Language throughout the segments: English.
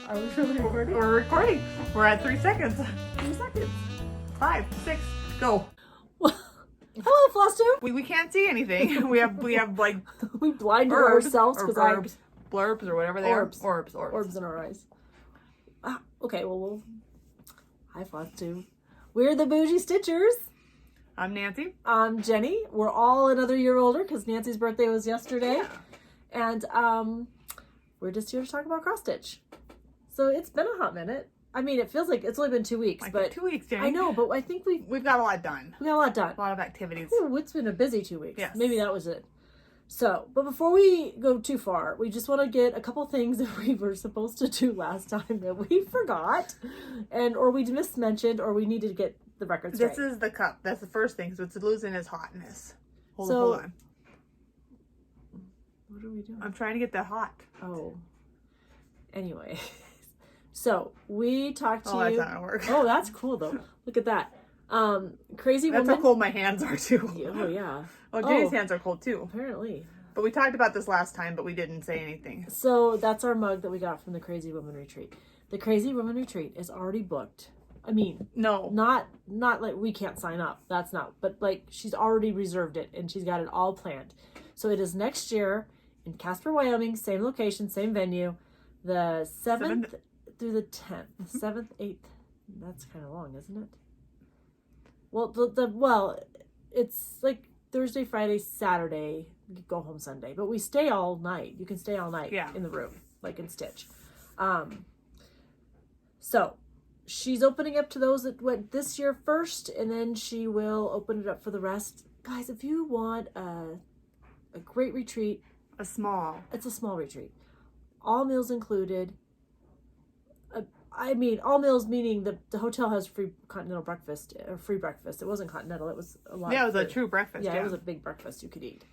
Are we really recording? We're recording. We're at 3 seconds. 2 seconds. 5, 6, go. Hello, Flosstube. We can't see anything. We have like We blinded herbs ourselves or because blurbs or whatever they Orbs. are. orbs in our eyes. Okay, well, hi, Flosstube. We're the Bougie Stitchers. I'm Nancy. I'm Jenny. We're all another year older because Nancy's birthday was yesterday. Yeah. And we're just here to talk about cross stitch. So it's been a hot minute. I mean, it feels like it's only been 2 weeks, Like but 2 weeks, Jenny. I know, but I think We've got a lot done. we got a lot done. A lot of activities. Ooh, it's been a busy 2 weeks. Yes. Maybe that was it. So, but before we go too far, we just want to get a couple things that we were supposed to do last time that we forgot, or we mismentioned, or we needed to get the record straight. This is the cup. That's the first thing. So it's losing its hotness. Hold on. What are we doing? I'm trying to get that hot. Oh. Anyway. So, we talked to Oh, you. that's not gonna work. Oh, that's cool though. Look at that. Crazy That's woman. how cold my hands are too. Oh, yeah. Oh, Jenny's hands are cold too. Apparently. But we talked about this last time, but we didn't say anything. So that's our mug that we got from the Crazy Woman Retreat. The Crazy Woman Retreat is already booked. I mean, No. not like we can't sign up. That's not. But like she's already reserved it and she's got it all planned. So it is next year in Casper, Wyoming, same location, same venue, the 7th through the 10th, the 7th, 8th. That's kind of long, isn't it? Well, it's like Thursday, Friday, Saturday. You go home Sunday, but we stay all night. You can stay all night in the room, like in Stitch. So she's opening up to those that went this year first, and then she will open it up for the rest. Guys, if you want a great retreat, It's a small retreat. All meals included. I mean, all meals meaning the hotel has free continental breakfast or free breakfast. It wasn't continental. It was a lot. Yeah, it was a true breakfast. Yeah, it was a big breakfast you could eat.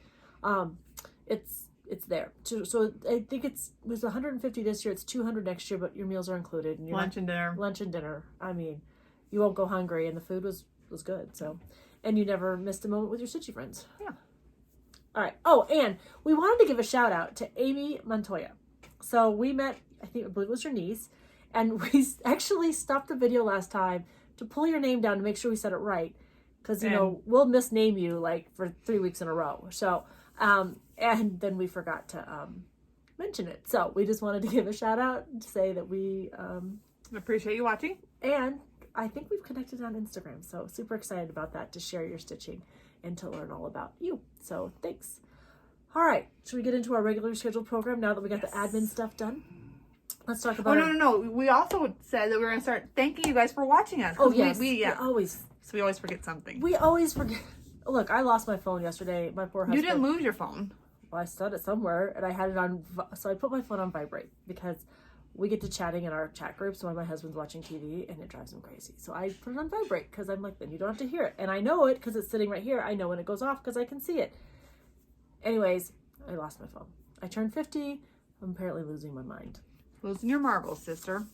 It's there. So I think it was 150 this year. It's 200 next year, but your meals are included. And Lunch and dinner. Lunch and dinner. I mean, you won't go hungry, and the food was good. So, and you never missed a moment with your stitchy friends. Yeah. All right. Oh, and we wanted to give a shout out to Amy Montoya. So we met. I believe it was your niece. And we actually stopped the video last time to pull your name down to make sure we said it right. Because, we'll misname you like for 3 weeks in a row. So, and then we forgot to mention it. So we just wanted to give a shout out and say that we appreciate you watching. And I think we've connected on Instagram. So super excited about that, to share your stitching and to learn all about you. So thanks. All right. Should we get into our regular scheduled program now that we got the admin stuff done? Let's talk about. No. We also said that we were going to start thanking you guys for watching us. Oh, yes. We always. So we always forget something. We always forget. Look, I lost my phone yesterday. My poor husband. You didn't lose your phone. Well, I set it somewhere, and I had it on. So I put my phone on vibrate because we get to chatting in our chat groups while my husband's watching TV, and it drives him crazy. So I put it on vibrate because I'm like, then you don't have to hear it, and I know it because it's sitting right here. I know when it goes off because I can see it. Anyways, I lost my phone. I turned 50. I'm apparently losing my mind. Losing your marbles, sister.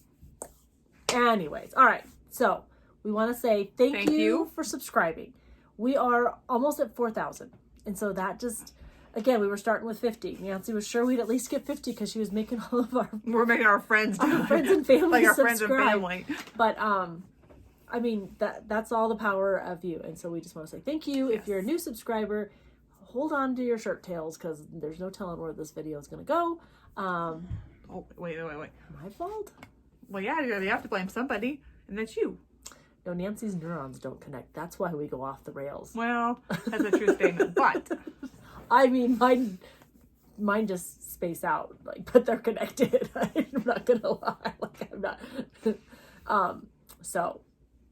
Anyways, all right. So we want to say thank you for subscribing. We are almost at 4,000. And so that just, again, we were starting with 50. Nancy was sure we'd at least get 50 because she was making all of our... We're making our friends do it. Friends and family like our subscribe. friends and family. But, I mean, that's all the power of you. And so we just want to say thank you. Yes. If you're a new subscriber, hold on to your shirt tails because there's no telling where this video is going to go. Oh, wait. My fault? Well, yeah, you have to blame somebody, and that's you. No, Nancy's neurons don't connect. That's why we go off the rails. Well, that's a true statement, but... I mean, mine just space out, like, but they're connected. I'm not gonna lie. Like, I'm not. So,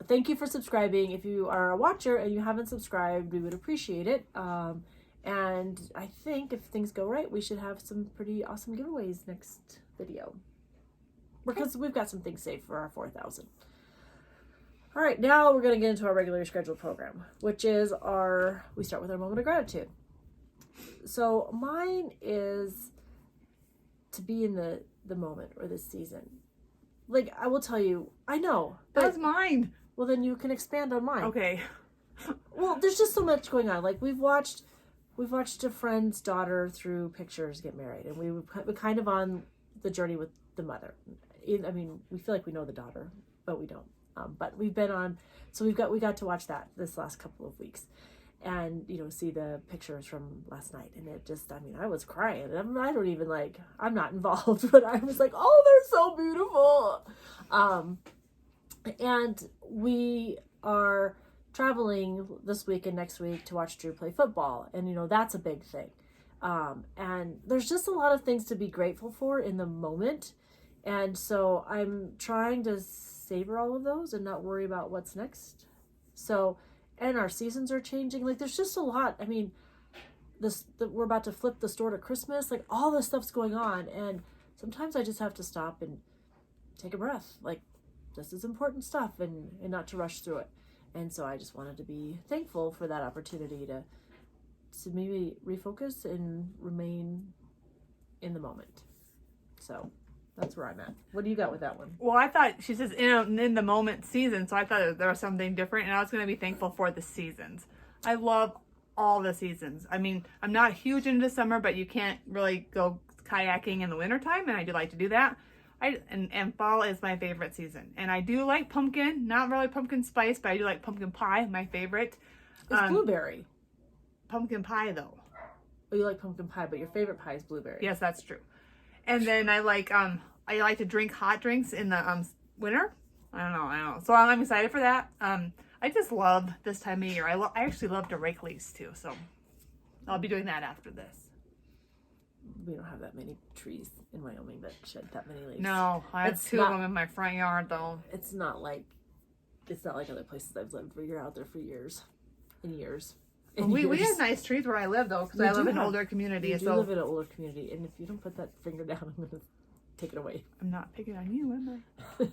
thank you for subscribing. If you are a watcher and you haven't subscribed, we would appreciate it. And I think if things go right, we should have some pretty awesome giveaways next video. Because we've got some things saved for our 4,000. All right, now we're going to get into our regular scheduled program, which is we start with our moment of gratitude. So mine is to be in the moment or the season. Like, I will tell you, I know. That's mine. Well, then you can expand on mine. Okay. Well, there's just so much going on. Like, we've watched a friend's daughter through pictures get married, and we're kind of on the journey with the mother. I mean, we feel like we know the daughter, but we don't. But we've been on, so we got to watch that this last couple of weeks, and see the pictures from last night, and it just, I mean, I was crying. I don't even I'm not involved, but I was like, oh, they're so beautiful. And we are traveling this week and next week to watch Drew play football, and that's a big thing. And there's just a lot of things to be grateful for in the moment, and so I'm trying to savor all of those and not worry about what's next. So, and our seasons are changing. There's just a lot. I mean, we're about to flip the store to Christmas. All this stuff's going on, and sometimes I just have to stop and take a breath. This is important stuff, and not to rush through it. And so I just wanted to be thankful for that opportunity to maybe refocus and remain in the moment. So that's where I'm at. What do you got with that one? Well, I thought she says in the moment season, so I thought there was something different, and I was going to be thankful for the seasons. I love all the seasons. I mean, I'm not huge into summer, but you can't really go kayaking in the wintertime, and I do like to do that. And fall is my favorite season. And I do like pumpkin, not really pumpkin spice, but I do like pumpkin pie, my favorite. It's blueberry. Pumpkin pie, though. Oh, you like pumpkin pie, but your favorite pie is blueberry. Yes, that's true. And then I like to drink hot drinks in the winter. I don't know. So I'm excited for that. I just love this time of year. I actually love to rake leaves too. So I'll be doing that after this. We don't have that many trees in Wyoming that shed that many leaves. No, I have two of them in my front yard though. It's not like other places I've lived where you're out there for years and years. Well, we have nice trees where I live though, because I live in an older community. You do live in an older community, and if you don't put that finger down, I'm going to take it away. I'm not picking on you, am I?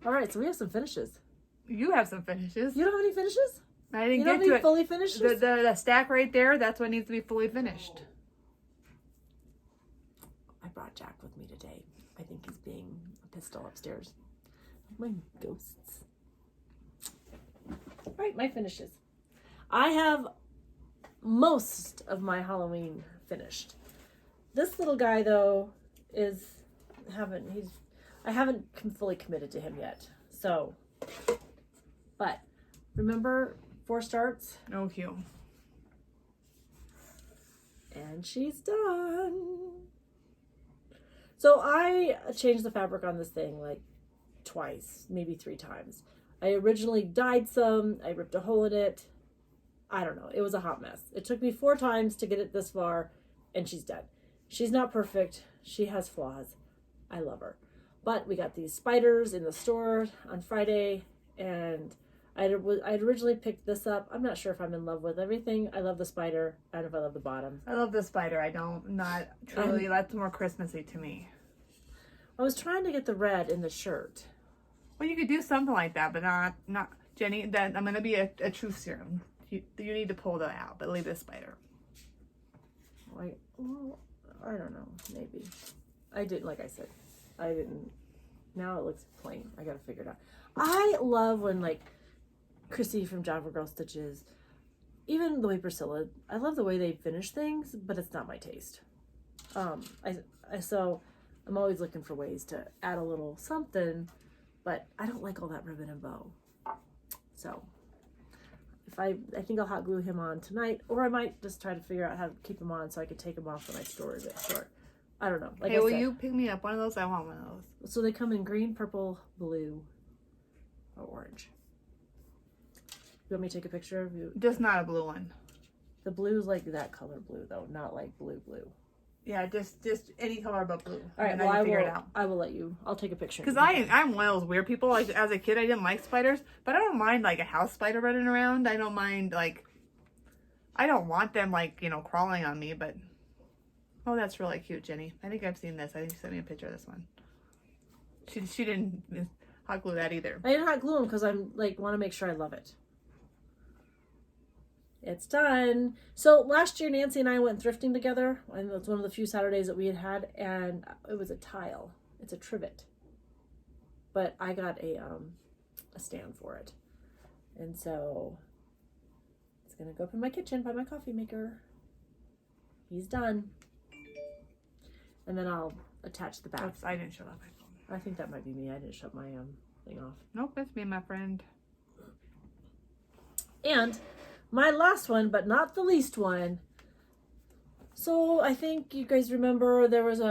All right, so we have some finishes. You have some finishes. You don't have any finishes? I didn't get to it. Fully finished? The stack right there, that's what needs to be fully finished. I brought Jack with me today. I think he's being a pistol upstairs. My ghosts. All right, my finishes. I have most of my Halloween finished. This little guy though I haven't fully committed to him yet. So, but remember 4 starts? Oh, cute. And she's done. So I changed the fabric on this thing twice, maybe 3 times. I originally dyed some, I ripped a hole in it. I don't know. It was a hot mess. It took me 4 times to get it this far, and she's done. She's not perfect. She has flaws. I love her. But we got these spiders in the store on Friday, and I'd originally picked this up. I'm not sure if I'm in love with everything. I love the spider. I don't know if I love the bottom. I love the spider. I don't. Not truly. That's more Christmassy to me. I was trying to get the red in the shirt. Well, you could do something like that, but not Jenny. Then I'm going to be a truth serum. You need to pull that out, but leave the spider. Well, I don't know. Maybe. I didn't, like I said. I didn't. Now it looks plain. I got to figure it out. I love when, Chrissy from Java Girl Stitches, even the way Priscilla, I love the way they finish things, but it's not my taste. So I'm always looking for ways to add a little something, but I don't like all that ribbon and bow. So I think I'll hot glue him on tonight, or I might just try to figure out how to keep him on so I could take him off when I store it short. I don't know. Hey, will you pick me up one of those? I want one of those. So they come in green, purple, blue, or orange. You want me to take a picture of you? Just not a blue one. The blue is like that color blue though, not like blue. Yeah, just any color but blue. All right, well, I will let you. I'll take a picture. Because I'm one of those weird people. As a kid, I didn't like spiders, but I don't mind a house spider running around. I don't mind I don't want them crawling on me. But oh, that's really cute, Jenny. I think I've seen this. I think you sent me a picture of this one. She didn't hot glue that either. I didn't hot glue them because I'm want to make sure I love it. It's done. So last year, Nancy and I went thrifting together. And it was one of the few Saturdays that we had, and it was a tile. It's a trivet. But I got a stand for it. And so it's going to go up in my kitchen by my coffee maker. He's done. And then I'll attach the back. Oops, I didn't shut off my phone. I think that might be me. I didn't shut my thing off. Nope, it's me, my friend. And my last one, but not the least one. So I think you guys remember there was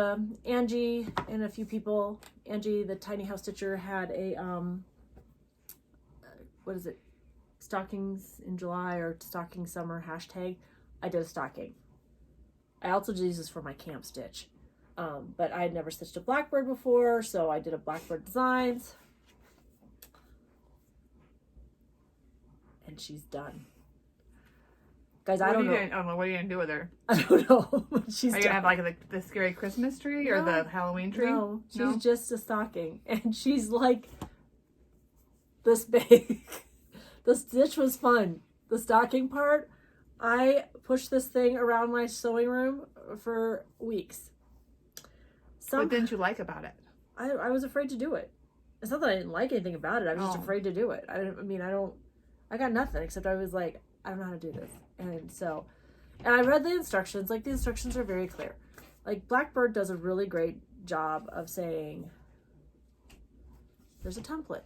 Angie and a few people. Angie, the tiny house stitcher, had a what is it? Stockings in July or stocking summer hashtag. I did a stocking. I also use this for my camp stitch. But I had never stitched a blackbird before, so I did a blackbird designs. And she's done. Guys, I don't know. What are you gonna do with her? I don't know. She's Are you gonna have like the scary Christmas tree or the Halloween tree? No, she's just a stocking, and she's like this big. The stitch was fun. The stocking part, I pushed this thing around my sewing room for weeks. What didn't you like about it? I was afraid to do it. It's not that I didn't like anything about it. I was just afraid to do it. I got nothing except I was like, I don't know how to do this. And I read the instructions. Like, the instructions are very clear. Like, Blackbird does a really great job of saying, there's a template.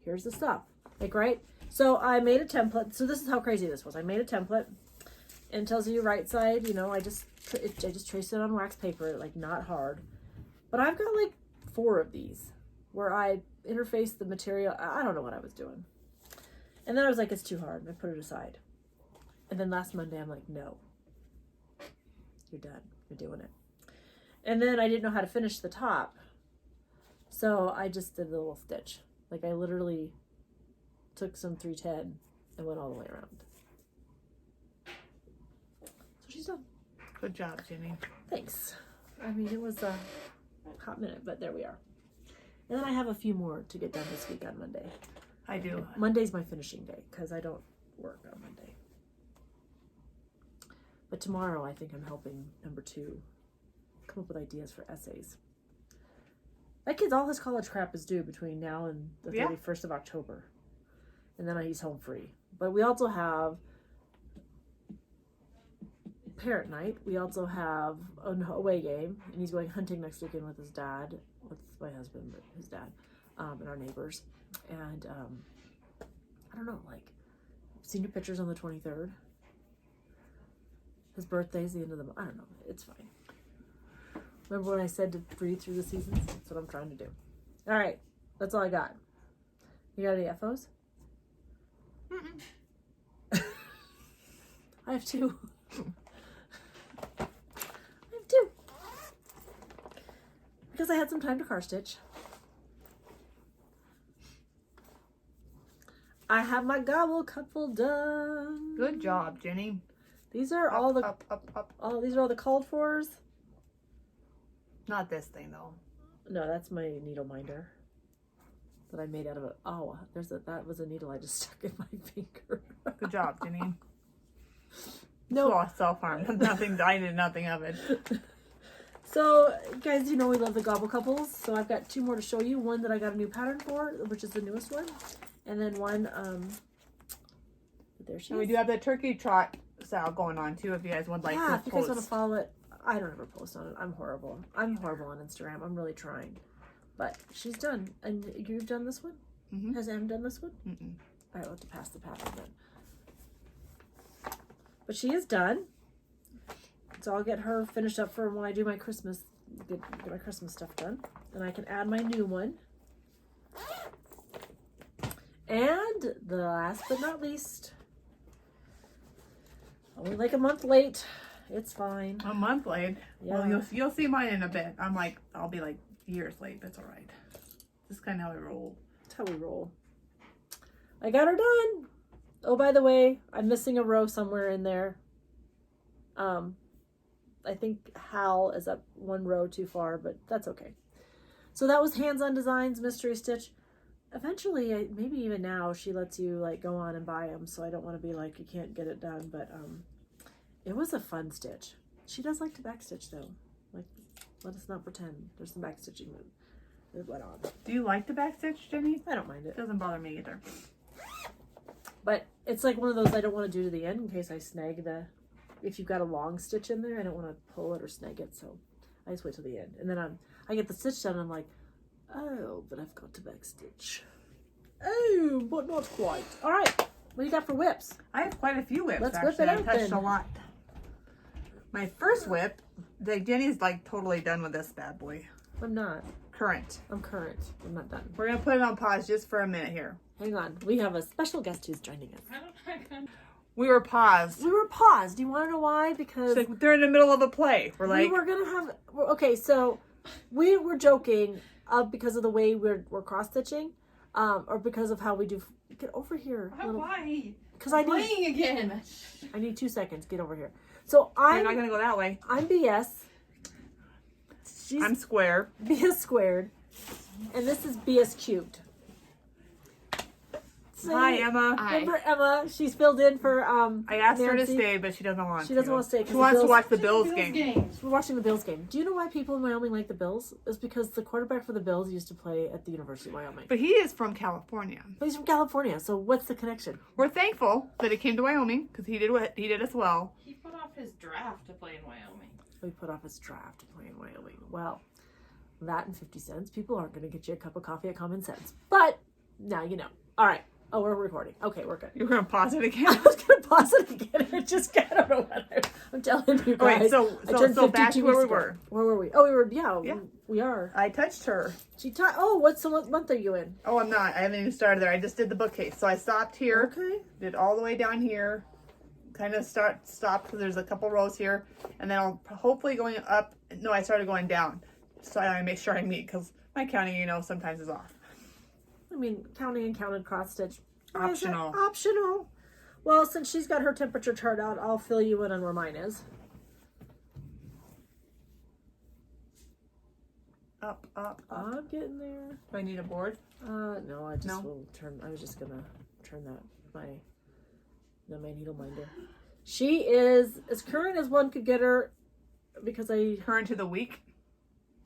Here's the stuff. Like, right? So I made a template. So this is how crazy this was. I made a template and it tells you right side, I just traced it on wax paper, like, not hard. But I've got like 4 of these where I interfaced the material. I don't know what I was doing. And then I was like, it's too hard. And I put it aside. And then last Monday, I'm like, no, you're done. You're doing it. And then I didn't know how to finish the top. So I just did a little stitch. Like, I literally took some 310 and went all the way around. So she's done. Good job, Jenny. Thanks. I mean, it was a hot minute, but there we are. And then I have a few more to get done this week on Monday. I do. Monday's my finishing day because I don't work on Monday. But tomorrow I think I'm helping number 2 come up with ideas for essays. That kid's all his college crap is due between now and the 31st of October. And then he's home free. But we also have parent night. We also have an away game. And he's going hunting next weekend with his dad. With my husband, but his dad. And our neighbors. And I don't know, like, senior pictures on the 23rd. His birthday's the end of the month. I don't know. It's fine. Remember when I said to breathe through the seasons? That's what I'm trying to do. All right. That's all I got. You got any FOs? Mm-mm. I have 2. I have 2. Because I had some time to car stitch. I have my gobble couple done. Good job, Jenny. These are up. These are all the called fors. Not this thing though. No, that's my needle minder that I made out of a. Oh, that was a needle I just stuck in my finger. Good job, Jenny. No, Floss self-harm. Nothing. I did nothing of it. So, guys, we love the gobble couples. So I've got 2 more to show you. One that I got a new pattern for, which is the newest one, and then one. There she is. And we do have the Turkeytrottersal going on too. If you guys would like to if you guys want to follow it. I don't ever post on it. I'm horrible. I'm horrible on Instagram. I'm really trying. But she's done. And you've done this one? Mm-hmm. Has Em done this one? Mm-mm. All right, we'll have to pass the pattern then. But she is done. So I'll get her finished up for when I do my Christmas, get my Christmas stuff done. And I can add my new one. And the last but not least, only like a month late. It's fine. A month late. Yeah. Well, you'll see mine in a bit. I'll be like years late, but it's all right. This is kind of how I roll. That's how we roll. I got her done. Oh, by the way, I'm missing a row somewhere in there. I think Hal is up 1 row too far, but that's okay. So that was Hands-On Designs Mystery Stitch. Eventually, maybe even now, she lets you like go on and buy them. So I don't want to be like, you can't get it done, but it was a fun stitch. She does like to backstitch though. Like, let us not pretend. There's some backstitching that went on. Do you like the backstitch, Jenny? I don't mind it. It doesn't bother me either. But it's like one of those I don't want to do to the end in case I snag if you've got a long stitch in there, I don't want to pull it or snag it. So I just wait till the end. And then I get the stitch done and I'm like, oh, but I've got to backstitch. Oh, but not quite. All right. What do you got for whips? I have quite a few whips. Let's actually. whip it out I touched then. a lot. My first whip, Jenny's like totally done with this bad boy. I'm not. Current. I'm current. I'm not done. We're gonna put it on pause just for a minute here. Hang on. We have a special guest who's joining us. We were paused. We were paused. Do you want to know why? Because Like they're in the middle of a play. We're like, we were gonna have. Okay, so we were joking because of the way we're cross stitching, or because of how we do. Get over here. Why? Because I Playing need. again. I need 2 seconds. Get over here. So you're I'm. not gonna go that way. I'm BS. She's I'm square. BS squared, and this is BS cubed. So Hi, Emma. remember Emma? She's filled in for I asked her to Nancy. stay, but she doesn't want. She doesn't want to stay. 'cause She the wants to Bills- watch the Bills game. We're watching the Bills game. Do you know why people in Wyoming like the Bills? It's because the quarterback for the Bills used to play at the University of Wyoming. But he is from California. But he's from California, so what's the connection? We're thankful that he came to Wyoming because he did what he did as well. He put off his draft to play in Wyoming. We put off his draft to play in Wyoming. Well, that and 50 cents. People aren't going to get you a cup of coffee at Common Sense. But now you know. All right. Oh, we're recording. Okay, we're good. You're gonna pause it again. I was going to pause it again. I just, I don't know what I'm telling you guys. Wait, so I turned back 52 to where we weeks ago. were. Where were we? Oh, we were, yeah. We are. I touched her. What month are you in? Oh, I'm not. I haven't even started there. I just did the bookcase. So I stopped here. Okay. Did all the way down here. Kind of stopped because there's a couple rows here. And then I'll hopefully going up. No, I started going down. So I make sure I meet because my counting, sometimes is off. I mean, counting and counted cross stitch. Optional. Optional. Well, since she's got her temperature chart out, I'll fill you in on where mine is. Up, up, up. I'm getting there. Do I need a board? No, I just No? will turn. I was just gonna turn my needle minder. She is as current as one could get her because Current to the week?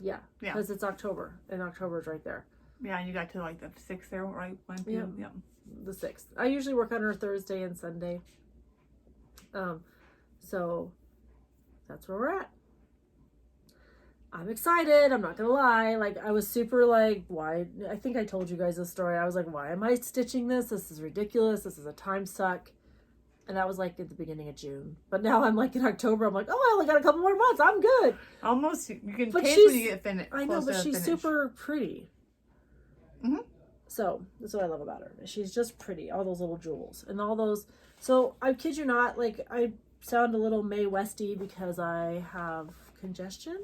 yeah, Yeah. because it's October and October's right there. Yeah, and you got to like the 6th there, right? 1, 2, Yeah. Yep. The 6th. I usually work on her Thursday and Sunday. So that's where we're at. I'm excited. I'm not gonna lie. Like I was super like, why? I think I told you guys this story. I was like, why am I stitching this? This is ridiculous. This is a time suck. And that was like at the beginning of June. But now I'm like in October. I'm like, oh, I only got a couple more months. I'm good. Almost, you can But taste she's- when you get finished. I know, but she's super pretty. Mhm. So that's what I love about her. She's just pretty. All those little jewels and all those. So I kid you not, like I sound a little Mae Westy because I have congestion.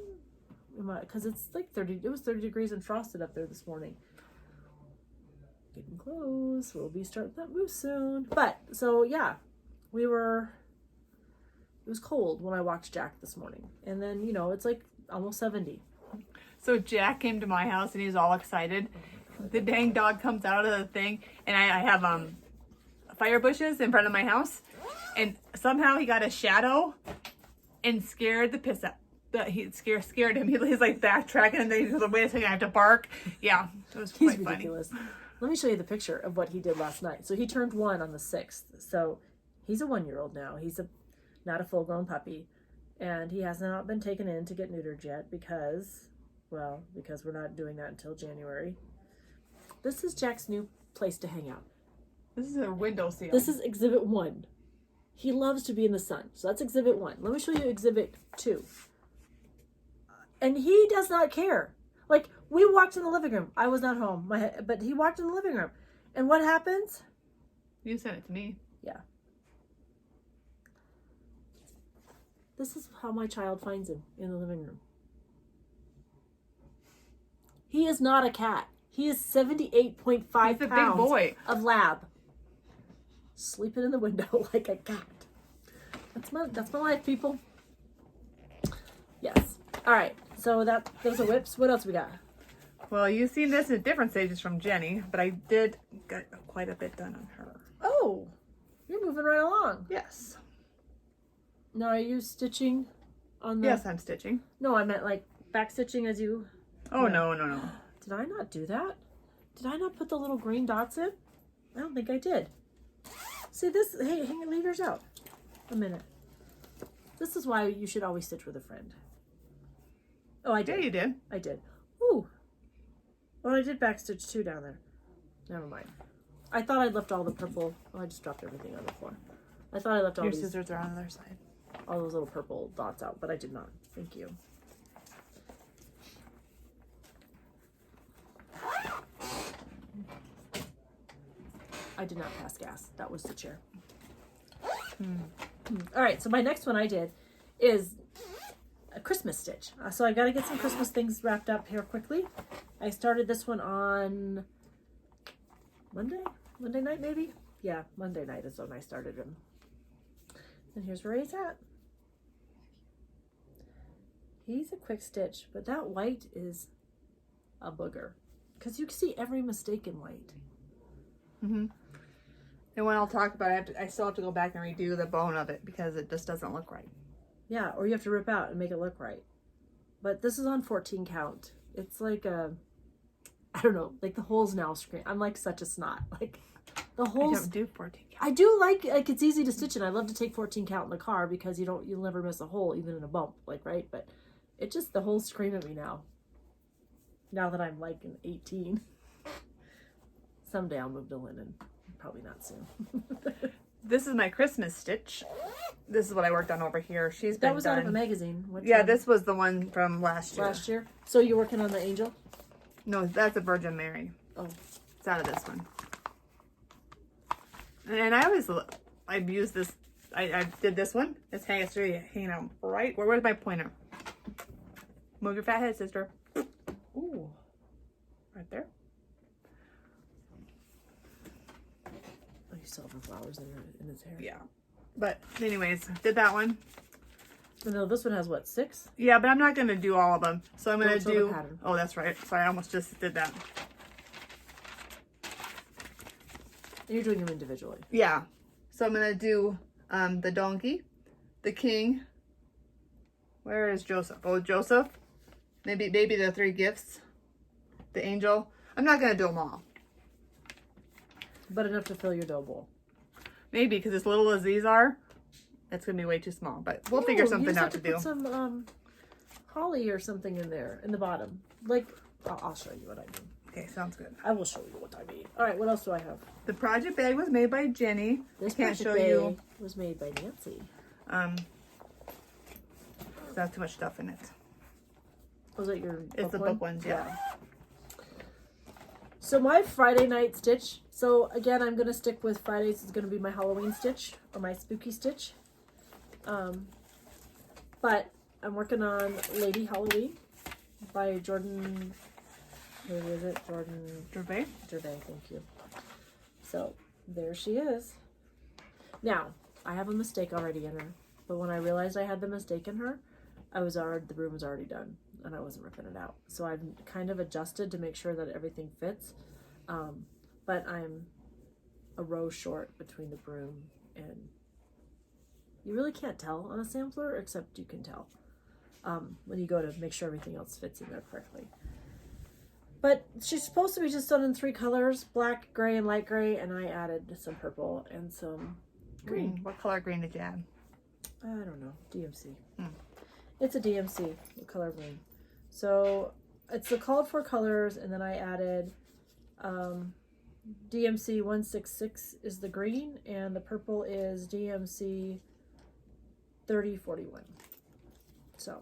Because it's like 30. It was 30 degrees and frosted up there this morning. Getting close. We'll be starting that move soon. But so yeah, it was cold when I walked Jack this morning, and then it's like almost 70. So Jack came to my house and he's all excited. The dang dog comes out of the thing, and I have fire bushes in front of my house, and somehow he got a shadow and scared the piss out. He scared him. He's like backtracking, and then he goes, "Wait a second, I have to bark." Yeah, it was He's quite funny. ridiculous. Let me show you the picture of what he did last night. So he turned 1 on the 6th. So he's a 1-year-old now. He's not a full-grown puppy, and he has not been taken in to get neutered yet because we're not doing that until January. This is Jack's new place to hang out. This is a window seal. This is exhibit 1. He loves to be in the sun. So that's exhibit 1. Let me show you exhibit 2. And he does not care. Like, we walked in the living room. I was not home, but he walked in the living room. And what happens? You sent it to me. Yeah. This is how my child finds him in the living room. He is not a cat. He is 78.5 He's a big pounds boy. of lab. Sleeping in the window like a cat. That's my life, people. Yes. All right. So those are whips. What else we got? Well, you've seen this in different stages from Jenny, but I did get quite a bit done on her. Oh, you're moving right along. Yes. Now, are you stitching on the... Yes, I'm stitching. No, I meant like back stitching as you... Oh, Yeah. no. Did I not do that? Did I not put the little green dots in? I don't think I did. See this? Hey, hang it, leave yours out. A minute. This is why you should always stitch with a friend. Oh, I Yeah, did. you did. I did. Ooh. Well, I did backstitch too down there. Never mind. I thought I'd left all the purple. Oh, I just dropped everything on the floor. I thought I left all Your these, scissors are on the other side. all those little purple dots out, but I did not. Thank you. I did not pass gas. That was the chair. All right, so my next one I did is a Christmas stitch. So I got to get some Christmas things wrapped up here quickly. I started this one on Monday night maybe? Yeah, Monday night is when I started him. And here's where he's at. He's a quick stitch, but that white is a booger. Because you can see every mistake in white. Mm-hmm. And when I'll talk about it, I still have to go back and redo the bone of it because it just doesn't look right. Yeah, or you have to rip out and make it look right. But this is on 14 count. It's like a, I don't know, like the holes now scream. I'm like such a snot. Like the holes. I don't do 14 count. I do like it's easy to stitch, and I love to take 14 count in the car because you'll never miss a hole, even in a bump, like, right? But it just, the holes scream at me now. Now that I'm like an 18. Someday I'll move to linen. Probably not soon. This is my Christmas stitch. This is what I worked on over here. She's been That was done. out of a magazine. What Yeah, time? this was the one from last year. Last year. So you're working on the angel? No, that's a Virgin Mary. Oh. It's out of this one. And I've used this. I did this one. It's hanging out right. Where's my pointer? Move your fat head, sister. Ooh. Right there. Oh, you still have the flowers in his hair. Yeah. But anyways, did that one. No, this one has what, 6? Yeah, but I'm not going to do all of them. So I'm going to Don't show the do... pattern. Oh, that's right. Sorry, I almost just did that. And you're doing them individually. Yeah. So I'm going to do the donkey, the king. Where is Joseph? Oh, Joseph. Maybe the 3 gifts. The angel. I'm not going to do them all. But enough to fill your dough bowl. Maybe, because as little as these are, it's going to be way too small. But we'll figure something out to do. Put some holly or something in there, in the bottom. Like, I'll show you what I mean. Okay, sounds good. I will show you what I mean. All right, what else do I have? The project bag was made by Jenny. This I can't project show bag you. was made by Nancy. There's too much stuff in it. Was it your It's the book ones, yeah. So my Friday night stitch. So again, I'm going to stick with Fridays. It's going to be my Halloween stitch or my spooky stitch. But I'm working on Lady Halloween by Jordan. Who is it? Jordan Gervais? Gervais. Thank you. So there she is. Now I have a mistake already in her, but when I realized I had the mistake in her, the room was already done and I wasn't ripping it out. So I've kind of adjusted to make sure that everything fits. But I'm a row short between the broom, and you really can't tell on a sampler, except you can tell when you go to make sure everything else fits in there correctly. But she's supposed to be just done in 3 colors, black, gray, and light gray, and I added some purple and some green. What color green did you add? I don't know, DMC. It's a DMC, color green. So it's the called for colors, and then I added DMC 166 is the green, and the purple is DMC 3041. So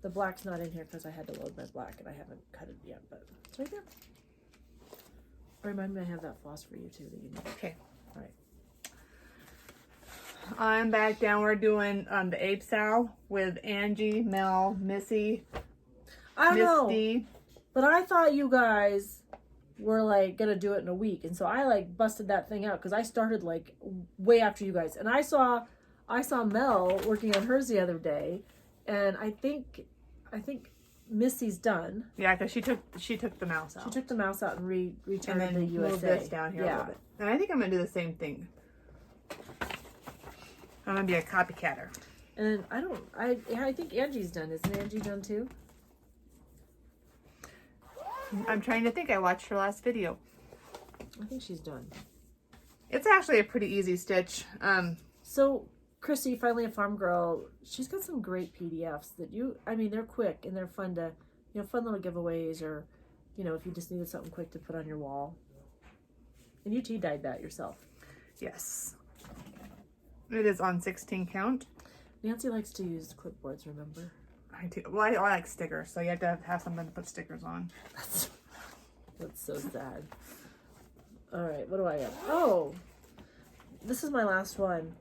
the black's not in here because I had to load my black and I haven't cut it yet, but it's right there. Remind me I have that floss for you too that you need. Okay. All right. I'm back down. We're doing the Ape Sal with Angie, Mel, Missy, I don't Misty. know, but I thought you guys were like gonna do it in a week, and so I like busted that thing out because I started like way after you guys, and I saw Mel working on hers the other day, and I think Missy's done. Yeah, because she took the mouse out. She took the mouse out and returned and the then USA. moved this down here a little bit. And I think I'm gonna do the same thing. I'm gonna be a copycatter. And I think Angie's done. Isn't Angie done too? I'm trying to think. I watched her last video. I think she's done. It's actually a pretty easy stitch. So Chrissy, Finally a Farm Girl, she's got some great PDFs that they're quick and they're fun to, fun little giveaways, or, if you just needed something quick to put on your wall. And you dyed that yourself. Yes. It is on 16 count. Nancy likes to use clipboards, remember? I do. Well, I like stickers, so you have to have something to put stickers on. That's so sad. All right, what do I have? Oh, this is my last one.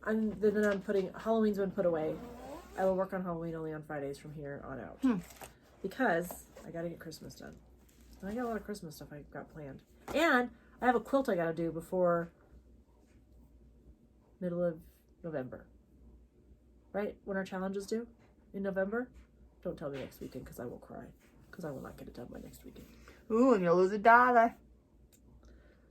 Then I'm putting, Halloween's been put away. I will work on Halloween only on Fridays from here on out. Because I gotta get Christmas done. And I got a lot of Christmas stuff I got planned. And I have a quilt I gotta do before middle of November. Right? When our challenge is due? In November? Don't tell me next weekend, because I will cry. Because I will not get it done by next weekend. Ooh, and you'll lose $1.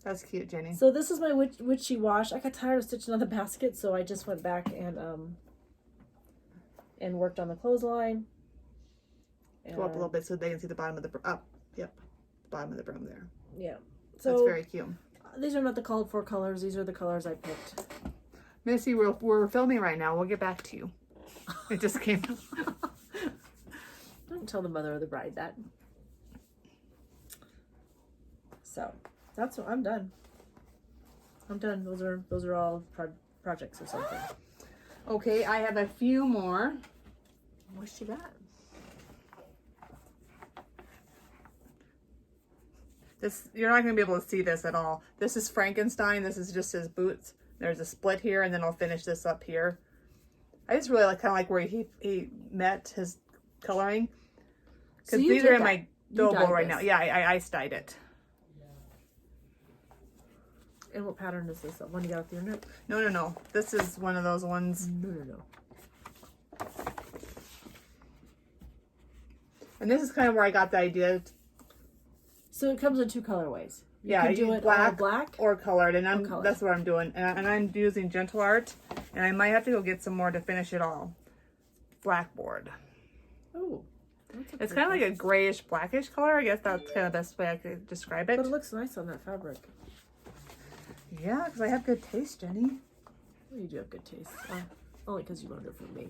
That's cute, Jenny. So this is my witchy wash. I got tired of stitching on the basket, so I just went back and worked on the clothesline. Go up a little bit so they can see the bottom of the yep, the bottom of the broom there. Yeah. So that's very cute. These are not the called for colors. These are the colors I picked. Missy, we're filming right now. We'll get back to you. It just came. Don't tell the mother of the bride that. So that's what I'm done. I'm done. Those are all projects or something. Okay, I have a few more. What you got? This, you're not going to be able to see this at all. This is Frankenstein. This is just his boots. There's a split here, and then I'll finish this up here. I just really kind of like where he met his coloring. Because So these are in my dough bowl right now. Yeah, I ice dyed it. And what pattern is this? One you got with your note? No. This is one of those ones. No. And this is kind of where I got the idea. So it comes in two colorways. You Yeah, can do it black, all black or colored, and colored. that's what I'm doing. And I'm using Gentle Art, and I might have to go get some more to finish it all. Blackboard. Oh, It's kind of like a grayish blackish color. I guess that's kind of the best way I could describe it. But it looks nice on that fabric. Yeah, because I have good taste, Jenny. Well, you do have good taste. Only because you learned it from me.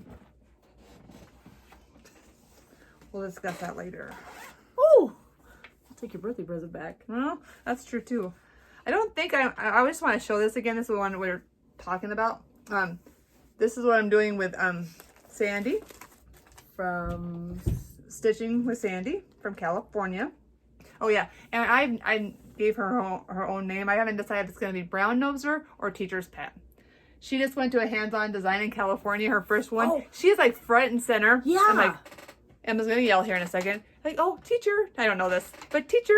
We'll discuss that later. Oh, I'll take your birthday present back. Well, that's true too. I don't think I just want to show this again. This is the one we're talking about. This is what I'm doing with Sandy from Stitching with Sandy from California. Oh yeah, and I gave her her own name. I haven't decided if it's going to be Brown Noser or Teacher's Pet. She just went to a hands-on design in California, her first one. Oh. She's like front and center. Yeah. I'm like, Emma's going to yell here in a second. Like, oh, teacher. I don't know this, but teacher.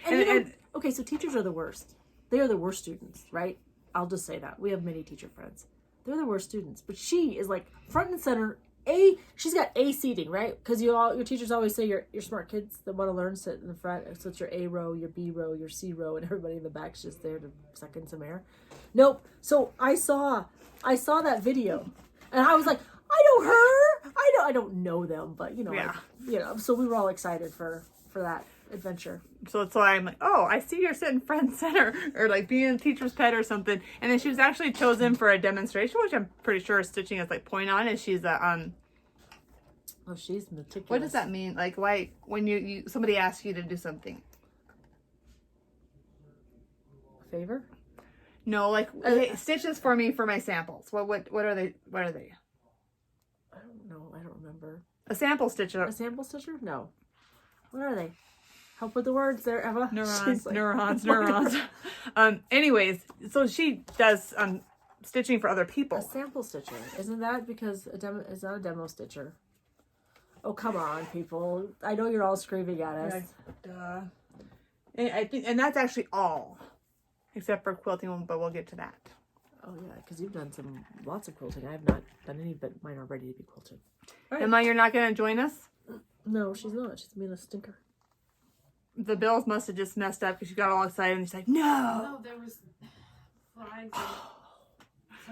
And okay, so teachers are the worst. They are the worst students, right? I'll just say that. We have many teacher friends. They're the worst students. But she is like front and center. She's got A seating, right? Because your teachers always say your smart kids that want to learn sit in the front. So it's your A row, your B row, your C row, and everybody in the back's just there to suck in some air. Nope. So I saw that video, and I was like, I know her. I don't know them, but Yeah. So we were all excited for that adventure. So that's why I'm like, oh, I see you're sitting front and center, or like being a teacher's pet or something. And then she was actually chosen for a demonstration, which I'm pretty sure stitching is like point on, and she's a Oh, she's meticulous. what does that mean? Like, why when you somebody asks you to do something? A favor? No, like hey, stitches for me for my samples. What are they? What are they? I don't know. I don't remember. A sample stitcher. A sample stitcher? No. What are they? Help with the words there, Eva. Neurons, Like, neurons. Anyways, so she does stitching for other A people. sample stitcher. Isn't that because it's not a demo stitcher? Oh, come on, people. I know you're all screaming at us. Like, duh. And I think, and that's actually all, except for quilting, but we'll get to that. Oh, yeah, because you've done lots of quilting. I have not done any, but mine are ready to be quilted. Right. Emma, you're not going to join us? No, she's not. She's being a stinker. The bills must have just messed up because she got all excited and she's like, no. No, there was flags.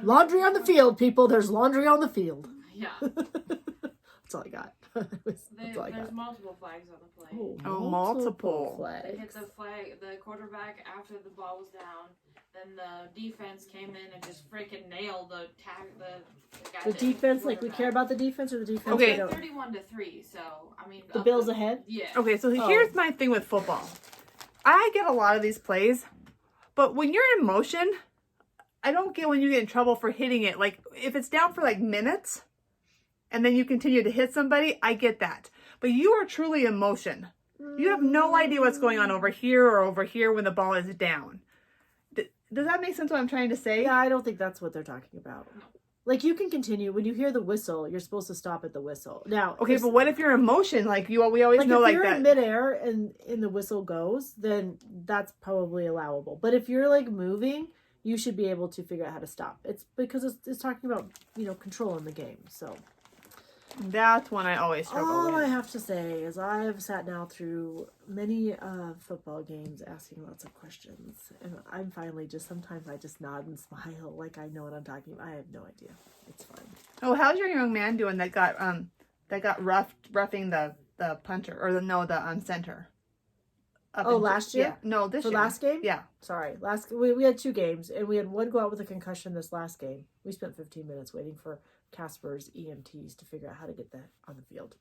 Laundry on the field, people. There's laundry on the field. Yeah. That's all I got. That's all I There's got. multiple flags on the play. Oh, multiple. They flags. hit the quarterback after the ball was down. then the defense came in and just freaking nailed the guy. The that- defense, like we quarterback. care about the defense or the defense? Okay. we don't? 31-3. So I mean, The up Bills ahead? Yeah. Okay, so Oh. here's my thing with football. I get a lot of these plays, but when you're in motion, I don't get when you get in trouble for hitting it. Like, if it's down for like minutes and then you continue to hit somebody, I get that. But you are truly in motion. You have no idea what's going on over here or over here when the ball is down. Does that make sense what I'm trying to say? Yeah, I don't think that's what they're talking about. Like, you can continue. When you hear the whistle, you're supposed to stop at the whistle. Now, Okay, if- but what if you're in motion? Like, we always like know if like you're that. in midair and the whistle goes, then that's probably allowable. But if you're like moving, you should be able to figure out how to stop. It's because it's talking about, control in the game. So That's one I always struggle all I with. have to say is I've sat now through many football games asking lots of questions, and I'm finally sometimes I just nod and smile like I know what I'm talking about. I have no idea. It's fine. Oh, how's your young man doing that got roughing the punter or the center? Last year? Yeah. No, this For year. last game? Yeah. Sorry, we had 2 games, and we had one go out with a concussion this last game. We spent 15 minutes waiting for Casper's EMTs to figure out how to get that on the field.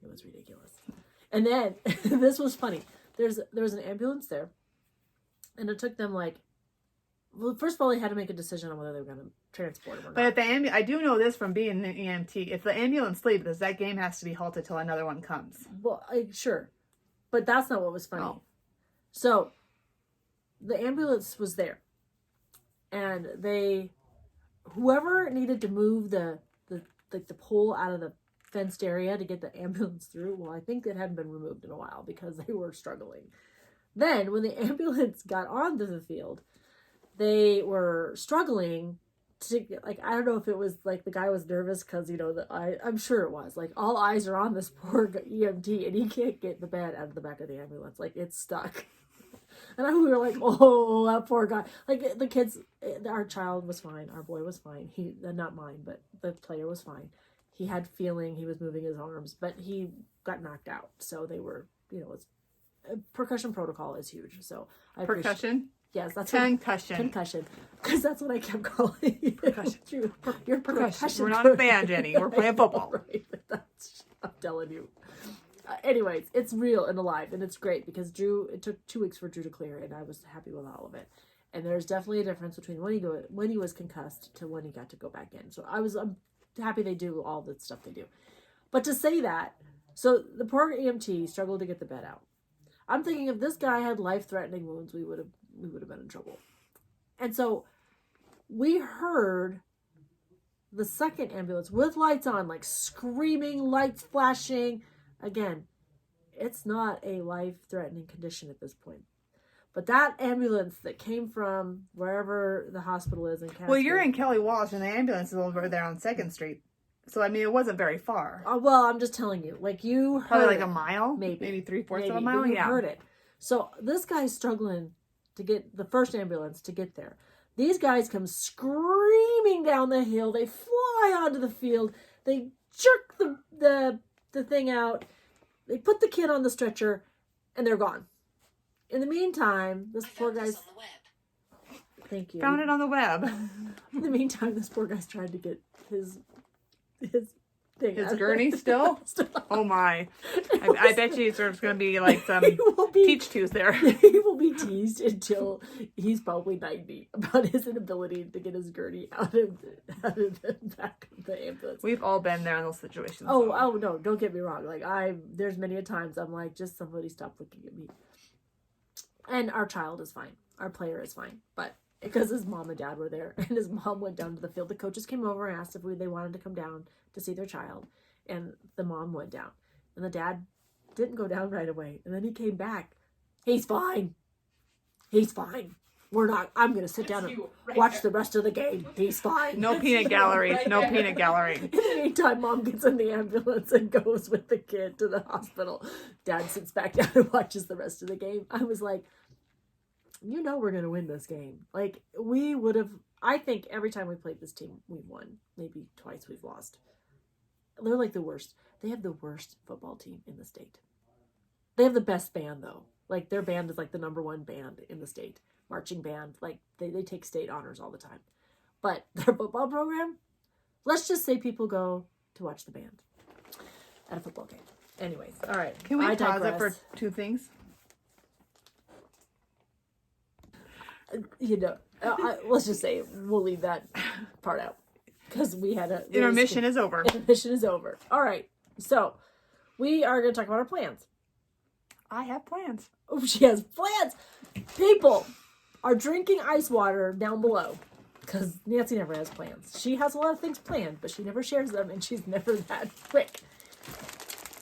It was ridiculous. And then, this was funny. There was an ambulance there, and it took them first of all, they had to make a decision on whether they were going to transport him or not. But if the I do know this from being an EMT, if the ambulance leaves, that game has to be halted till another one comes. Well, sure. But that's not what was funny. Oh. So, the ambulance was there. And whoever needed to move the pole out of the fenced area to get the ambulance through, well, I think it hadn't been removed in a while because they were struggling. Then, when the ambulance got onto the field, they were struggling to, I don't know if it was the guy was nervous because, I'm sure it was. All eyes are on this poor EMT and he can't get the bed out of the back of the ambulance. It's stuck. And we were like, oh, that poor guy. The kids, our child was fine. Our boy was fine. Not mine, but the player was fine. He had feeling, he was moving his arms, but he got knocked out. So they were, percussion protocol is huge. So I appreciate. Percussion? Yes, that's Concussion. because that's what I kept calling you. Percussion. You're Percussion. We're not a band, Jenny. We're playing football. Right, I'm telling you. Anyways, it's real and alive, and it's great because it took 2 weeks for Drew to clear, and I was happy with all of it. And there's definitely a difference between when he was concussed to when he got to go back in. So I'm happy they do all the stuff they do. But to say that, so the poor EMT struggled to get the bed out. I'm thinking if this guy had life-threatening wounds, we would have been in trouble. And so we heard the second ambulance with lights on, screaming, lights flashing. Again, it's not a life-threatening condition at this point. But that ambulance that came from wherever the hospital is in Casper. Well, you're in Kelly Walsh and the ambulance is over there on 2nd Street. So, it wasn't very far. Well, I'm just telling you. You heard Probably it. a mile? Maybe 3/4 of a but mile? you Yeah. heard it. So this guy's struggling to get the first ambulance to get there. These guys come screaming down the hill. They fly onto the field. They jerk the thing out. They put the kid on the stretcher, and they're gone. In the meantime, this poor guy's. Thank you. Found it on the web. In the meantime, this poor guy's trying to get his thing. His out. gurney still? Oh my. I bet you there's going to be some He will be teach twos there. He will be teased until he's probably 90 about his inability to get his gurney out of the back of the ambulance. We've all been there in those situations. Oh no, don't get me wrong. There's many a times I'm like, just somebody stop looking at me. And our child is fine. Our player is fine. But because his mom and dad were there, and his mom went down to the field, the coaches came over and asked if they wanted to come down to see their child, and the mom went down, and the dad didn't go down right away, and then he came back. He's fine. I'm gonna sit down and watch the rest of the game. He's fine. No peanut gallery. No peanut gallery. In the meantime, mom gets in the ambulance and goes with the kid to the hospital. Dad sits back down and watches the rest of the game. I was like, we're going to win this game. We would have, I think every time we played this team, we've won. Maybe twice we've lost. They're the worst. They have the worst football team in the state. They have the best band, though. Their band is the number 1 band in the state. marching band. Like, they take state honors all the time. But their football program, let's just say people go to watch the band at a football game. Anyways, all right. Can we I pause it digress. for two things? You know, let's just say we'll leave that part out because we had a Intermission is over. Intermission is over. All right, so we are going to talk about our plans. I have plans. Oh, she has plans. People are drinking ice water down below because Nancy never has plans. She has a lot of things planned, but she never shares them, and she's never that quick.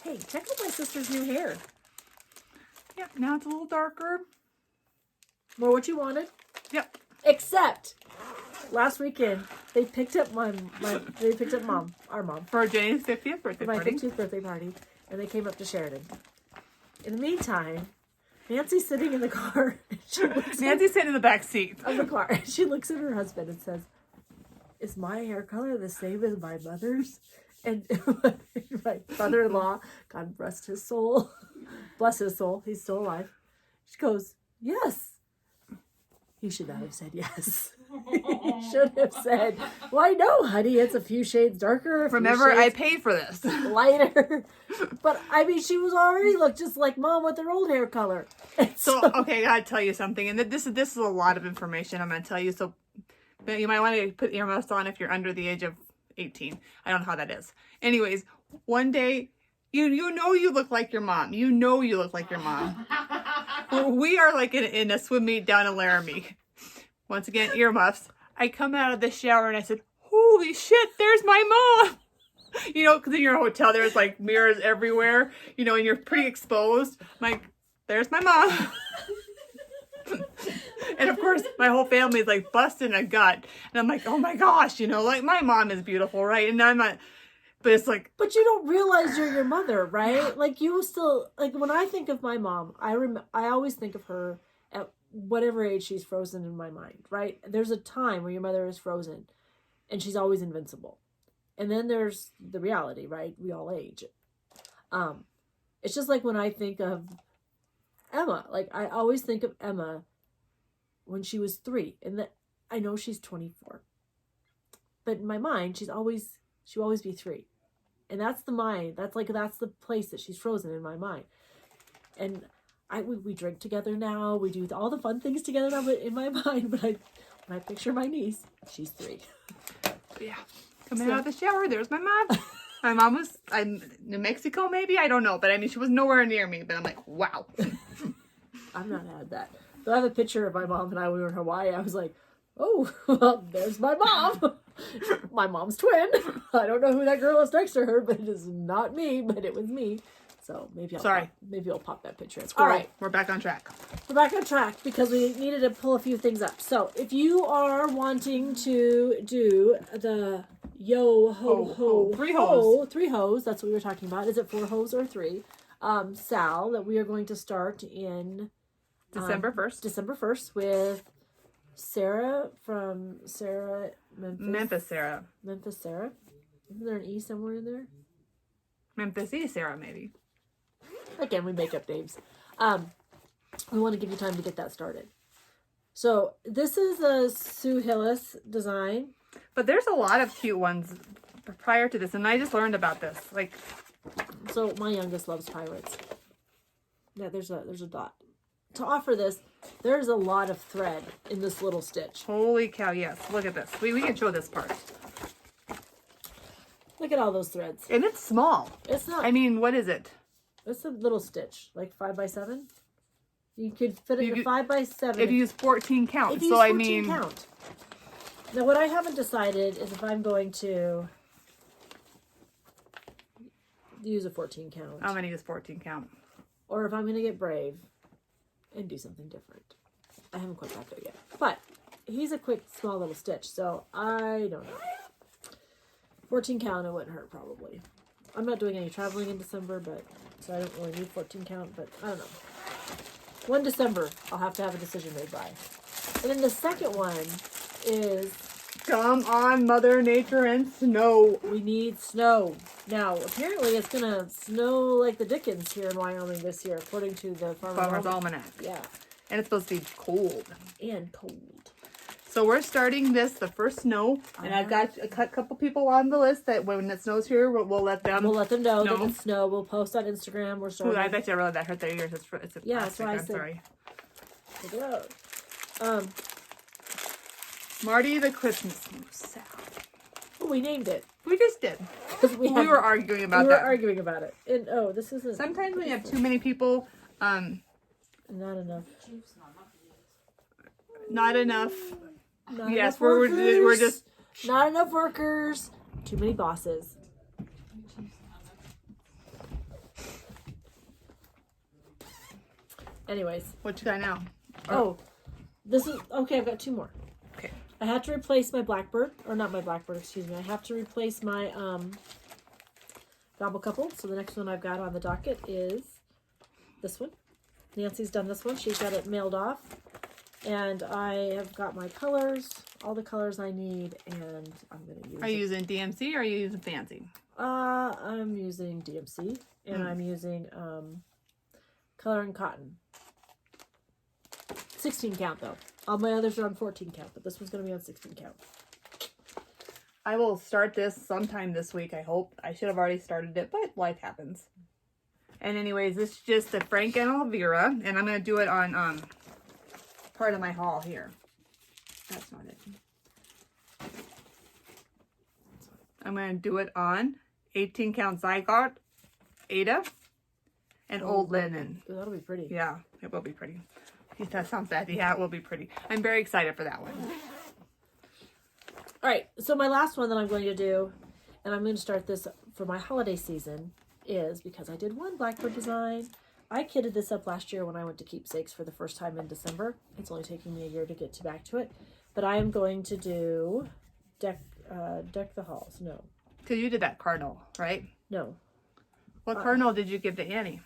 Hey, check out my sister's new hair. Yep, now it's a little darker. More what you wanted. Yep. Except last weekend they picked up our mom For Jenny's 50th birthday for my party. 50th birthday party, and they came up to Sheridan. In the meantime, Nancy's sitting in the car. Nancy's sitting in the back seat. Of the car. And she looks at her husband and says, "Is my hair color the same as my mother's?" And my brother-in-law, God bless his soul, he's still alive. She goes, "Yes." He should not have said yes. He should have said, "Why no, honey, it's a few shades darker. Remember, I paid for this. Lighter." But I mean, she was already looked just like Mom with her old hair color. And So, okay, I gotta tell you something, and this is a lot of information I'm gonna tell you. So, but you might want to put earmuffs on if you're under the age of 18. I don't know how that is. Anyways, one day, you know you look like your mom. You know you look like your mom. We are like in a swim meet down in Laramie. Once again, earmuffs. I come out of the shower and I said, "Holy shit, there's my mom." You know, because in your hotel there's like mirrors everywhere, you know, and you're pretty exposed. I'm like, there's my mom. And of course, my whole family is like busting a gut. And I'm like, oh my gosh, you know, like my mom is beautiful, right? And I'm not, but it's like. But you don't realize you're your mother, right? Like you still, like when I think of my mom, I always think of her at whatever age she's frozen in my mind, right? There's a time where your mother is frozen and she's always invincible. And then there's the reality, right? We all age. It's just like when I think of Emma, like I always think of Emma when she was 3, and that I know she's 24, but in my mind she'll always be 3, and that's the mind. That's the place that she's frozen in my mind. And we drink together now. We do all the fun things together now, but in my mind, when I picture my niece, she's 3. Yeah. Coming out of the shower, there's my mom. My mom was in New Mexico, maybe? I don't know. But I mean, she was nowhere near me. But I'm like, wow. I've not had that. So I have a picture of my mom and I when we were in Hawaii. I was like, oh, well, there's my mom. My mom's twin. I don't know who that girl is next to her, but it is not me, but it was me. So maybe I'll pop that picture. All right. We're back on track. We're back on track because we needed to pull a few things up. So if you are wanting to do the yo ho ho 3 hoes. 3 hoes, that's what we were talking about. Is it 4 hoes or 3? Sal that we are going to start in December 1st. December 1st with Sarah from Memphis, Sarah. Memphis Sarah. Isn't there an E somewhere in there? Memphis E, Sarah, maybe. Again, we make up names. We want to give you time to get that started. So this is a Sue Hillis design. But there's a lot of cute ones prior to this, and I just learned about this. Like, so my youngest loves pirates. Yeah, there's a dot. To offer this, there's a lot of thread in this little stitch. holy cow, yes. Look at this. We can show this part. Look at all those threads. And it's small. It's not. I mean, what is it? It's a little stitch, like 5x7. You could fit it in 5x7 If you use 14 count. If you So use I 14 mean, count. Now, what I haven't decided is if I'm going to use a 14 count. I'm gonna use 14 count. Or if I'm going to get brave and do something different. I haven't quite got there yet. But he's a quick, small little stitch, so I don't know. 14 count, it wouldn't hurt probably. I'm not doing any traveling in December, so I don't really need 14 count, but I don't know. 1 December, I'll have to have a decision made by. And then the second one is... Come on, Mother Nature and snow. We need snow. Now, apparently it's going to snow like the dickens here in Wyoming this year, according to the Farmer's Almanac. Yeah. And it's supposed to be cold. And cold. So we're starting this, the first snow. And I've got a couple people on the list that when it snows here, we'll let them know that it's snow. We'll post on Instagram. We're starting. Ooh, I bet you really that hurt their ears. It's a yeah, that's plastic. why I I'm said. sorry. Check it out. Marty the Christmas Moose SAL. Oh, we named it. We just did. We were arguing about that. We were arguing about it. And this isn't. Sometimes when you have too many people, not enough. Not enough. Not yes, enough we're just not enough workers. Too many bosses. Anyways. What you got now? Oh, this is okay. I've got two more. Okay. I have to replace my blackbird, or not my blackbird. Excuse me. I have to replace my gobble couple. So the next one I've got on the docket is this one. Nancy's done this one. She's got it mailed off. And I have got my colors, all the colors I need, and I'm going to use Are you using DMC or are you using Fancy? I'm using DMC, and I'm using Color and Cotton. 16 count, though. All my others are on 14 count, but this one's going to be on 16 count. I will start this sometime this week, I hope. I should have already started it, but life happens. And anyways, this is just the Frank and Elvira, and I'm going to do it on part of my haul here. That's not it. I'm going to do it on 18 count Zygote, Ada, and Old Linen. That'll be pretty. Yeah, it will be pretty. That sounds bad. Yeah, it will be pretty. I'm very excited for that one. All right, so my last one that I'm going to do, and I'm going to start this for my holiday season, is because I did one blackbird design. I kitted this up last year when I went to Keepsakes for the first time in December. It's only taking me a year to get back to it. But I am going to do Deck the Halls. No. Because you did that cardinal, right? No. What cardinal did you give to Annie?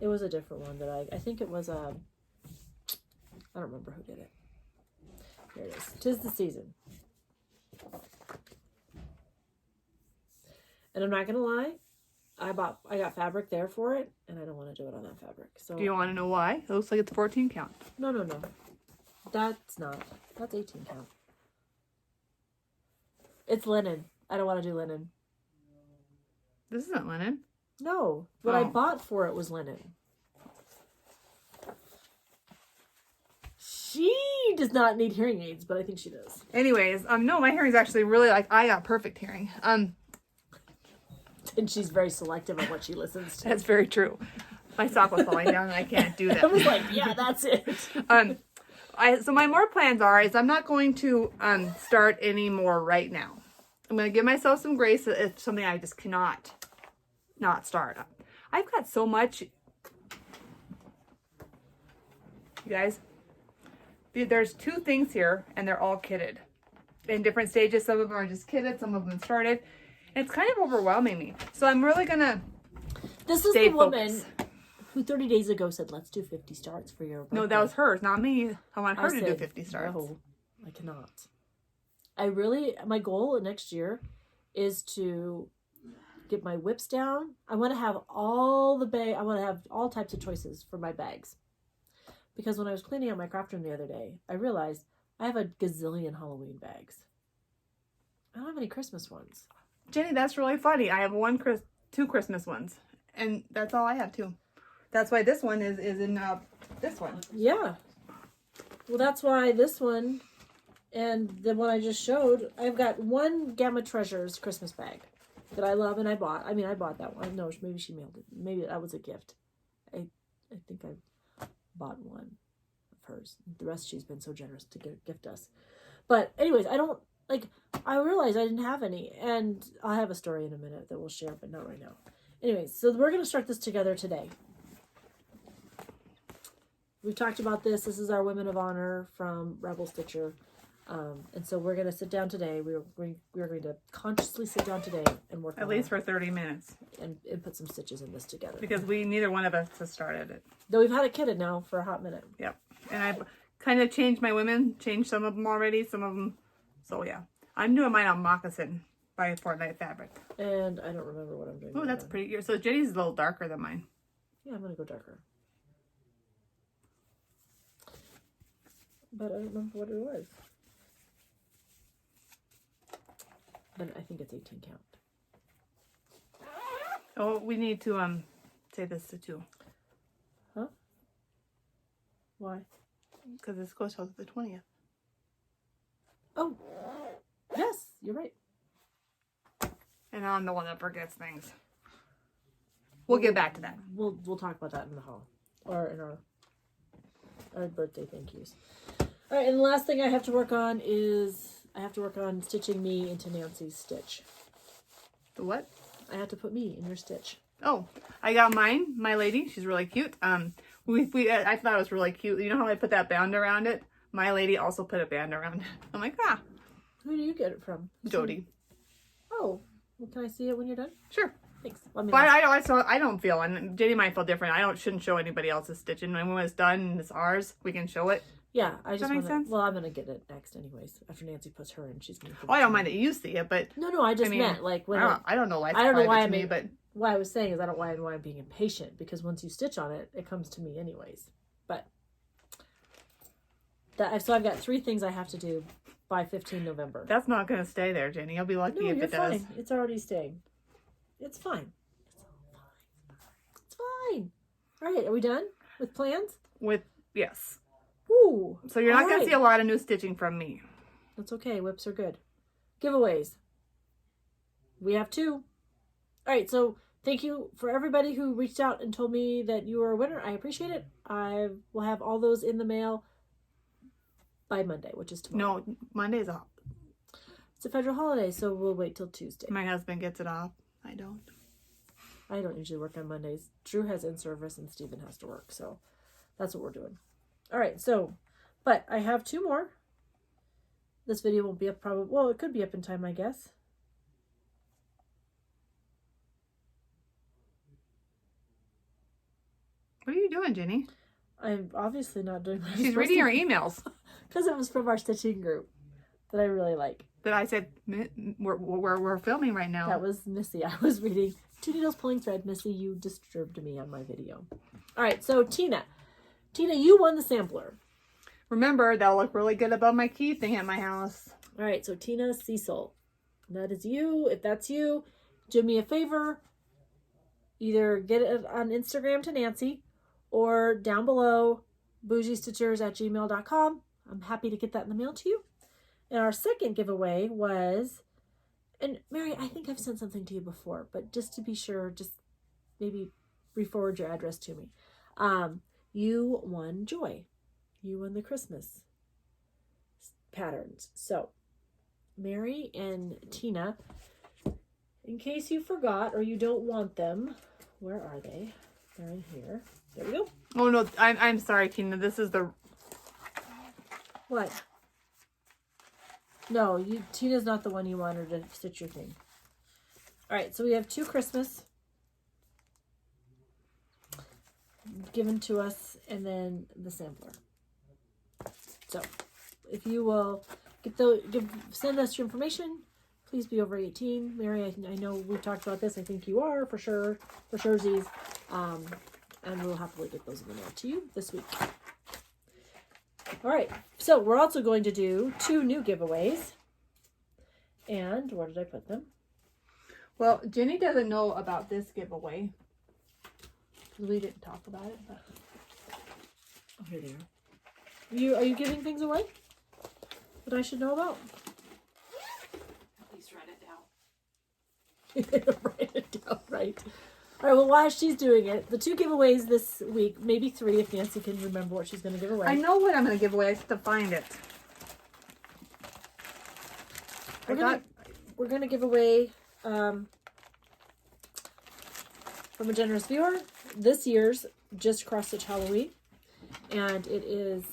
It was a different one that I think it was I don't remember who did it. Here it is. 'Tis the Season. And I'm not going to lie. I got fabric there for it, and I don't want to do it on that fabric. So Do you want to know why? It looks like it's 14 count. No. That's not. That's 18 count. It's linen. I don't want to do linen. This isn't linen. No. What I bought for it was linen. She does not need hearing aids, but I think she does. Anyways, no, my hearing's actually really I got perfect hearing. And she's very selective on what she listens to. That's very true. My sock was falling down and I can't do that. I was like, yeah, that's it. So my more plans is I'm not going to start any more right now. I'm going to give myself some grace if something I just cannot not start. I've got so much. You guys, there's two things here and they're all kitted in different stages. Some of them are just kitted, some of them started. It's kind of overwhelming me. So I'm really going to This is the woman who 30 days ago said, let's do 50 starts for your birthday. No, that was hers, not me. I want her to do 50 starts. No, I cannot. My goal next year is to get my whips down. I want to have all types of choices for my bags. Because when I was cleaning out my craft room the other day, I realized I have a gazillion Halloween bags. I don't have any Christmas ones. Jenny, that's really funny. I have two Christmas ones, and that's all I have too. That's why this one is in this one. Yeah. Well, that's why this one and the one I just showed, I've got one Gamma Treasures Christmas bag that I love and I bought. I mean, I bought that one. No, maybe she mailed it. Maybe that was a gift. I think I bought one of hers. The rest she's been so generous to gift us. But anyways, I realized I didn't have any, and I'll have a story in a minute that we'll share, but not right now. Anyways, so we're going to start this together today. We've talked about this. This is our Women of Honor from Rebel Stitcher. And so we're going to sit down today. We're going to consciously sit down today and work at least for 30 minutes. And put some stitches in this together. Because neither one of us has started it. Though we've had it kitted now for a hot minute. Yep. And I've kind of changed some of them already, some of them. So yeah. I'm doing mine on Moccasin by Fortnite Fabric. And I don't remember what I'm doing. Oh, that's pretty. So Jenny's a little darker than mine. Yeah, I'm going to go darker. but I don't remember what it was. But I think it's 18 count. Oh, we need to say this to 2. Huh? Why? Because this goes till the 20th. Oh, yes, you're right. And I'm the one that forgets things. We'll get back to that. We'll talk about that in the hall or in our birthday thank yous. All right, and the last thing I have to work on is I have to work on stitching me into Nancy's stitch. The what? I have to put me in your stitch. Oh, I got mine, my lady. She's really cute. I thought it was really cute. You know how I put that band around it? My lady also put a band around it. I'm like, ah. Who do you get it from? Jody. Oh, well, can I see it when you're done? Sure. Thanks. Let me But I don't feel, and Jenny might feel different. Shouldn't show anybody else's stitching. And when it's done and it's ours, we can show it. Yeah, I just Does that make sense? Well, I'm gonna get it next anyways. After Nancy puts her in, she's gonna. Oh, I don't mind that you see it, but No, I just meant like when I don't know why. It's I don't know why private to me, but what I was saying is I don't know why I'm being impatient because once you stitch on it, it comes to me anyways. But so I've got 3 things I have to do by 15 November. that's not going to stay there, Jenny. You'll be lucky No, if you're it does. fine. It's already staying. It's fine. It's fine. All right, are we done with plans? Yes. Ooh. So you're not all going right. to see a lot of new stitching from me. That's okay. Whips are good. Giveaways. We have 2. All right. So thank you for everybody who reached out and told me that you were a winner. I appreciate it. I will have all those in the mail by Monday, which is tomorrow. No, Monday's off. It's a federal holiday, so we'll wait till Tuesday. My husband gets it off. I don't. I don't usually work on Mondays. Drew has in-service and Steven has to work, so that's what we're doing. All right. So, but I have 2 more. This video won't be up probably. Well, it could be up in time, I guess. What are you doing, Jenny? I'm obviously not doing what I'm She's supposed reading to her emails. because it was from our stitching group that I really like. That I said we're filming right now. That was Missy. I was reading Two Needles Pulling Thread. Missy, you disturbed me on my video. All right, so Tina, you won the sampler. Remember, that'll look really good above my key thing at my house. All right, so Tina Cecil, that is you. If that's you, do me a favor. Either get it on Instagram to Nancy or down below, bougiestitchers@gmail.com. I'm happy to get that in the mail to you. And our second giveaway was, and Mary, I think I've sent something to you before, but just to be sure, just maybe re-forward your address to me. You won Joy. You won the Christmas patterns. So, Mary and Tina, in case you forgot or you don't want them, where are they? They're in here. There we go. Oh no, I'm sorry, Tina. This is the. What? No, Tina's not the one you wanted to stitch your thing. All right, so we have 2 Christmas given to us, and then the sampler. So, if you will send us your information, please be over 18. Mary, I know we've talked about this. I think you are for sure, for surezies. And we'll happily get those in the mail to you this week. All right, so we're also going to do 2 new giveaways. And where did I put them? Well, Jenny doesn't know about this giveaway. We didn't talk about it, but. Oh, here they are. Are you giving things away that I should know about? At least write it down. Write it down, right? All right, well, while she's doing it, the 2 giveaways this week, maybe 3 if Nancy can remember what she's going to give away. I know what I'm going to give away. I just have to find it. We're going to give away from a generous viewer this year's Just Cross Stitch Halloween. And it is,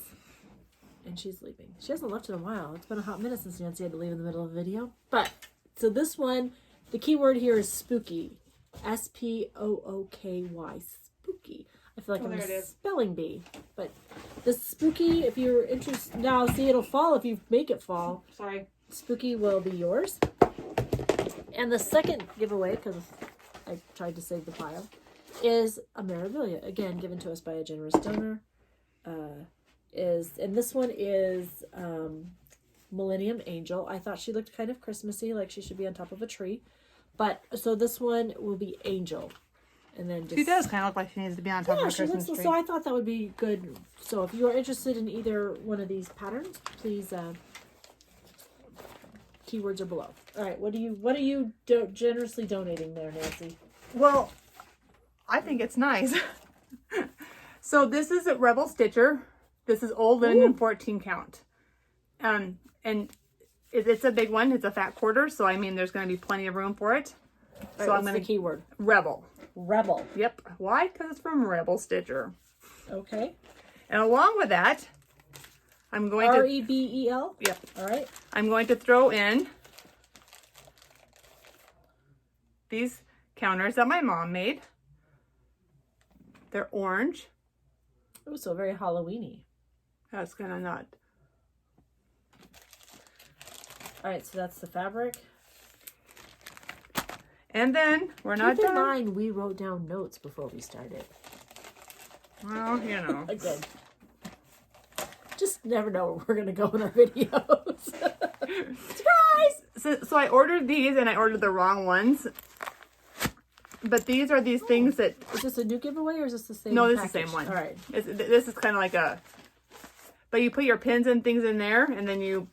and she's leaving. She hasn't left in a while. It's been a hot minute since Nancy had to leave in the middle of a video. But, so this one, the key word here is spooky. S-P-O-O-K-Y. Spooky. I feel like I'm a spelling bee. But the spooky, if you're interested, now see, it'll fall if you make it fall. Sorry. Spooky will be yours. And the second giveaway, because I tried to save the pile, is a memorabilia. Again, given to us by a generous donor. is, and this one is Millennium Angel. I thought she looked kind of Christmassy, like she should be on top of a tree. But so this one will be Angel. And then just, She does kind of look like she needs to be on top of a Christmas tree. So I thought that would be good. So if you are interested in either one of these patterns, please keywords are below. All right, what are you generously donating there, Nancy? Well, I think it's nice. So this is a Rebel Stitcher. This is old linen 14 count. And it's a big one. It's a fat quarter, so I mean there's going to be plenty of room for it. So I'm going to keyword Rebel. Rebel. Yep. Why? Because it's from Rebel Stitcher. Okay. And along with that, I'm going to REBEL. Yep. All right. I'm going to throw in these counters that my mom made. They're orange. Oh, so very Halloweeny. That's kind of nut. All right, so that's the fabric. And then we're not Keep in done. mind, we wrote down notes before we started. Well, you know. Again, just never know where we're gonna go in our videos. Surprise! So I ordered these and I ordered the wrong ones. But these are these things that... Is this a new giveaway or is this the same? No, this package? is the same one. All right. This is kind of like a... But you put your pins and things in there and then you...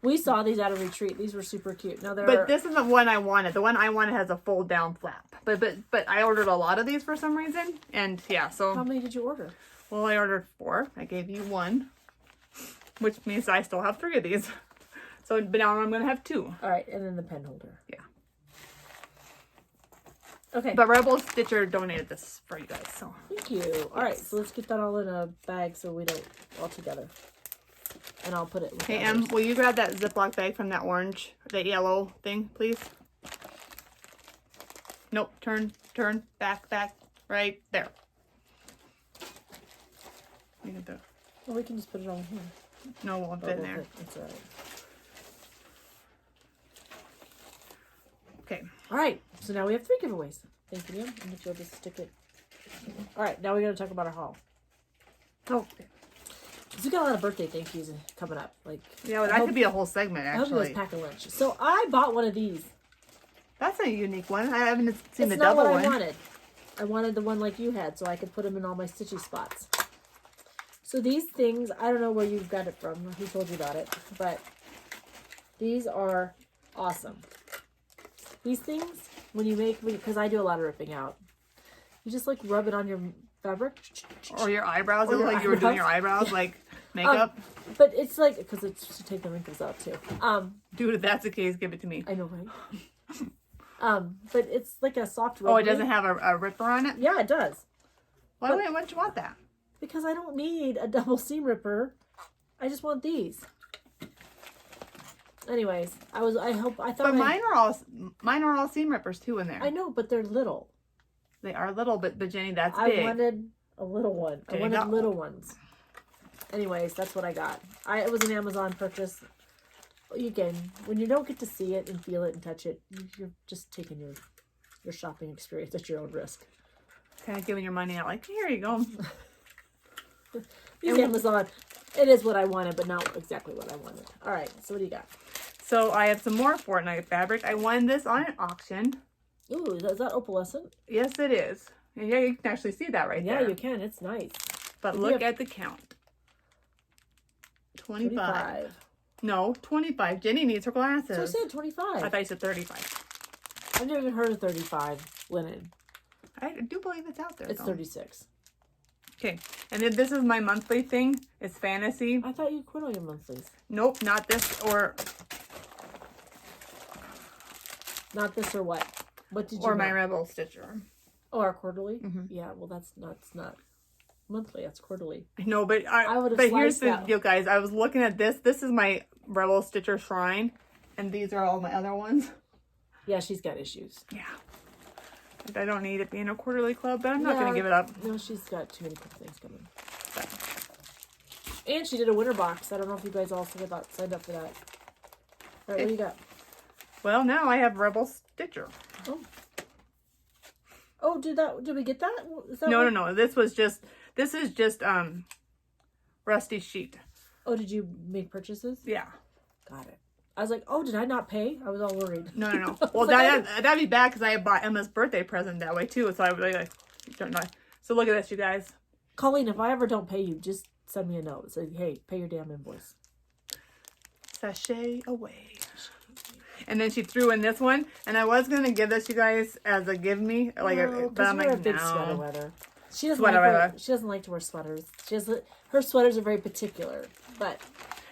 We saw these at a retreat. These were super cute. Now they're... But this is the one I wanted. The one I wanted has a fold down flap. But I ordered a lot of these for some reason. And yeah, so... How many did you order? Well, I ordered 4. I gave you 1. Which means I still have 3 of these. So, but now I'm going to have 2. All right, and then the pen holder. Yeah. Okay. But Rebel Stitcher donated this for you guys, so. Thank you. All right, so let's get that all in a bag so we don't all together. And I'll put it with Hey, others. will you grab that Ziploc bag from that orange, that yellow thing, please? Nope, turn, back, right there. You can do it. Well, we can just put it all in here. No, it won't fit in there. That's all right. Okay. All right, so now we have 3 giveaways. Thank you, ma'am. And if you'll just stick it. All right, now we got to talk about our haul. Oh, So we got a lot of birthday thank yous coming up. Like, yeah, well, that could be a whole segment, I hope you actually. guys pack a lunch. So I bought one of these. That's a unique one. I haven't seen the It's not double what one. I wanted. I wanted the one like you had, so I could put them in all my stitchy spots. So these things, I don't know where you got it from, who told you about it, but these are awesome. These things, when you make, because I do a lot of ripping out, you just like rub it on your fabric. Or your eyebrows. Or It looked your like you were doing your eyebrows. eyebrows, like makeup. But it's like, because it's to take the wrinkles out too. Dude, if that's the case, give it to me. I know, right? But it's like a soft rubber. Oh, it doesn't have a ripper on it? Yeah, it does. Why wouldn't you want that? Because I don't need a double seam ripper. I just want these. Anyways, I thought. But mine are all seam rippers too in there. I know, but they're little. They are little, but Jenny, that's I big. wanted a little one. Jenny I wanted got little ones. Anyways, that's what I got. It was an Amazon purchase. Again, when you don't get to see it and feel it and touch it, you're just taking your shopping experience at your own risk. Kind of giving your money out, like, here you go. These Amazon, it is what I wanted, but not exactly what I wanted. All right, so what do you got? So I have some more Fortnite fabric. I won this on an auction. Ooh, is that opalescent? Yes, it is. And yeah, you can actually see that right there. Yeah, you can. It's nice. But look at the count. 25. No, 25. Jenny needs her glasses. So I said 25. I thought you said 35. I've never even heard of 35 linen. I do believe it's out there. It's though. 36. Okay, and then this is my monthly thing. It's fantasy. I thought you quit on your monthlies. Nope, not this or Not this or what? What did you or my want? Rebel Stitcher. Oh, our quarterly? Mhm. Yeah, well, that's not monthly. That's quarterly. No, but I would've But here's sliced the that. deal, guys. I was looking at this. This is my Rebel Stitcher shrine, and these are all my other ones. Yeah, she's got issues. Yeah. I don't need it being a quarterly club, but I'm not going Yeah. to give it up. No, she's got too many things coming. And she did a winter box. I don't know if you guys all signed up for that. All right, what do you got? Well, now I have Rebel Stitcher. Oh, did we get that? Is that No, what- no, no. This is just Rusty sheet. Oh, did you make purchases? Yeah. Got it. I was like, oh, did I not pay? I was all worried. No. Well, that'd be bad because I bought Emma's birthday present that way too. So I really like, don't know. So look at this, you guys. Colleen, if I ever don't pay you, just send me a note. Say, hey, pay your damn invoice. Sashay away. And then she threw in this one, and I was gonna give this you guys as a give me, like, No, but I'm we're like, a big no. sweater weather. She doesn't Sweater like weather. she doesn't like to wear sweaters. Her sweaters are very particular, but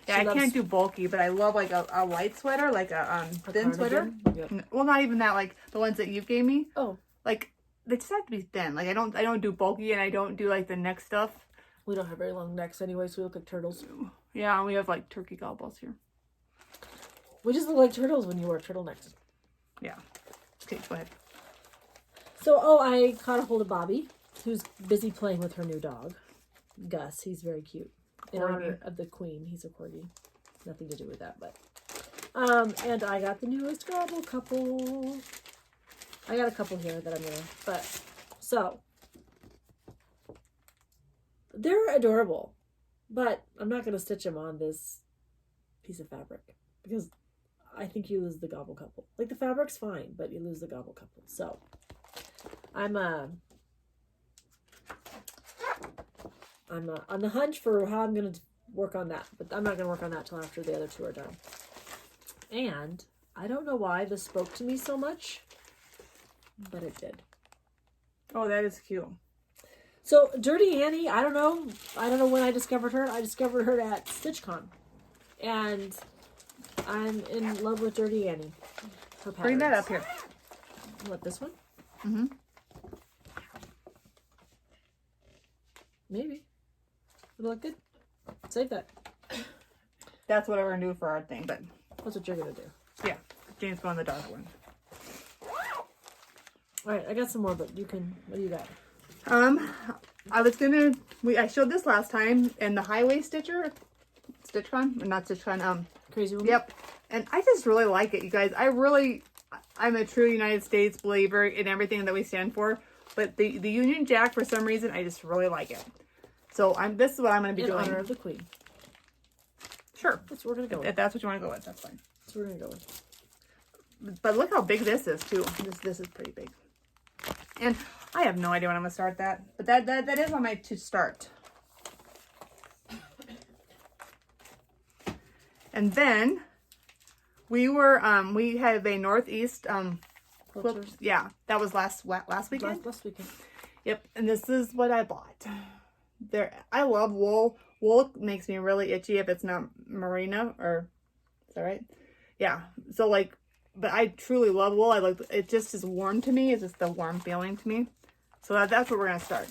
Yeah, I can't do bulky, but I love like a light sweater, like a thin sweater. Yep. Well, not even that, like the ones that you gave me. Oh, Like they just have to be thin. Like I don't do bulky, and I don't do like the neck stuff. we don't have very long necks anyway, so we look like turtles. Yeah, we have like turkey gobbles here. We just look like turtles when you wear turtlenecks. Yeah. Okay, go ahead. So, I caught a hold of Bobby, who's busy playing with her new dog, Gus. He's very cute. In honor of the queen, he's a corgi. Nothing to do with that, but. And I got the newest gobble couple. I got a couple here that I'm gonna, but, so. They're adorable, but I'm not gonna stitch them on this piece of fabric because I think you lose the gobble couple. Like, the fabric's fine, but you lose the gobble couple. So, I'm on the hunch for how I'm going to work on that. But I'm not going to work on that till after the other two are done. And I don't know why this spoke to me so much, but it did. Oh, that is cute. So, Dirty Annie, I don't know when I discovered her. I discovered her at StitchCon. And I'm in love with Dirty Annie. Her patterns. Bring that up here. What, this one? Mm-hmm. Maybe. It'll look good. Save that. That's what we're gonna do for our thing, but That's what you're going to do. yeah, Jane's going the dark one. Alright, I got some more, but you can, what do you got? I was gonna, I showed this last time in the Highway Stitcher, not StitchCon, Crazy Woman? yep. And I just really like it, you guys. I'm a true United States believer in everything that we stand for, but the Union Jack, for some reason, I just really like it. So this is what I'm going to be doing. In honor of the Queen. Sure. That's what we're going to go If with. that's what you want to go with, that's fine. That's what we're going to go with. But look how big this is, too. This is pretty big. And I have no idea when I'm going to start that. But that is on my to start. And then we have a Northeast quilt. Yeah, that was last weekend. Last weekend. Yep, and this is what I bought. I love wool. Wool makes me really itchy if it's not merino, or is that right? Yeah. So like, but I truly love wool. It. Just is warm to me. It's just the warm feeling to me. So that's where we're gonna start.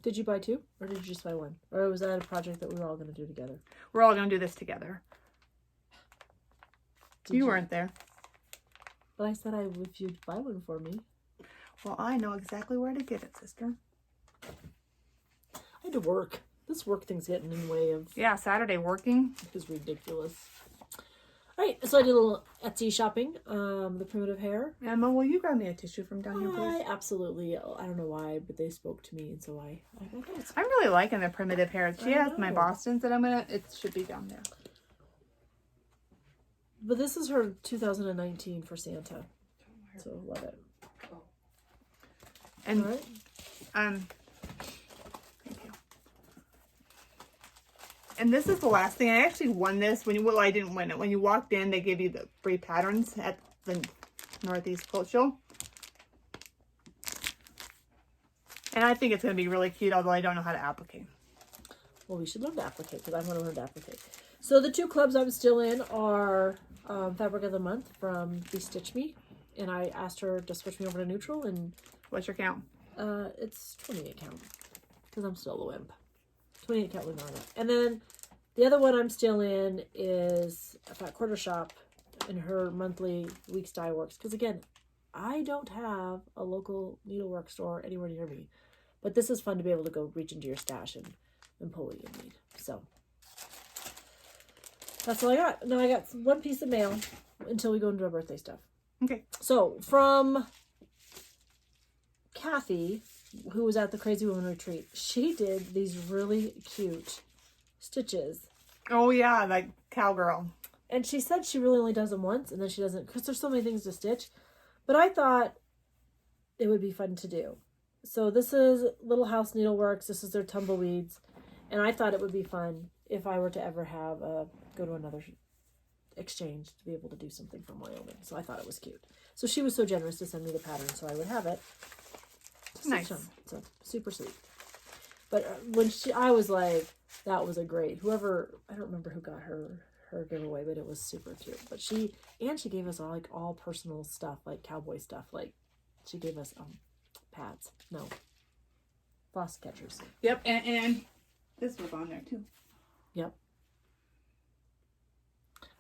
Did you buy two, or did you just buy one, or was that a project that we were all going to do together? We're all gonna do this together. You weren't there. But I said if you'd buy one for me. Well, I know exactly where to get it, sister. I had to work. This work thing's getting in the way of. Yeah, Saturday working. It's ridiculous. All right, so I did a little Etsy shopping. The primitive hair. Emma, will you grab me a tissue from down here, please? Absolutely. I don't know why, but they spoke to me, and so I I'm really liking the primitive hair. She I has my know. Bostons that it should be down there. But this is her 2019 for Santa, so love it. And All right. Thank you. And this is the last thing. I actually won this I didn't win it. When you walked in, they gave you the free patterns at the Northeast Quilt Show. And I think it's going to be really cute, although I don't know how to applicate. Well, we should learn to applicate, because I want to learn to applicate. So the two clubs I'm still in are Fabric of the Month from Stitch Me. And I asked her to switch me over to neutral, and What's your count? it's 28 count, because I'm still a wimp. 28 count with Nana. And then the other one I'm still in is a Fat Quarter Shop in her monthly Weeks Dye Works. Because again, I don't have a local needlework store anywhere near me. But this is fun to be able to go reach into your stash and pull what you need. So that's all I got. Now I got one piece of mail until we go into our birthday stuff. Okay. So from Kathy, who was at the Crazy Woman retreat, she did these really cute stitches. Oh yeah, like cowgirl. And she said she really only does them once, and then she doesn't, because there's so many things to stitch. But I thought it would be fun to do. So this is Little House Needleworks. This is their tumbleweeds. And I thought it would be fun if I were to ever have go to another exchange to be able to do something from Wyoming. So I thought it was cute. So she was so generous to send me the pattern so I would have it. Nice. So super sweet. But I was like, that was a great, whoever, I don't remember who got her giveaway, but it was super cute. But she gave us all personal stuff, like cowboy stuff. Like she gave us pads. No. Floss catchers. Yep, and this was on there too. Yep.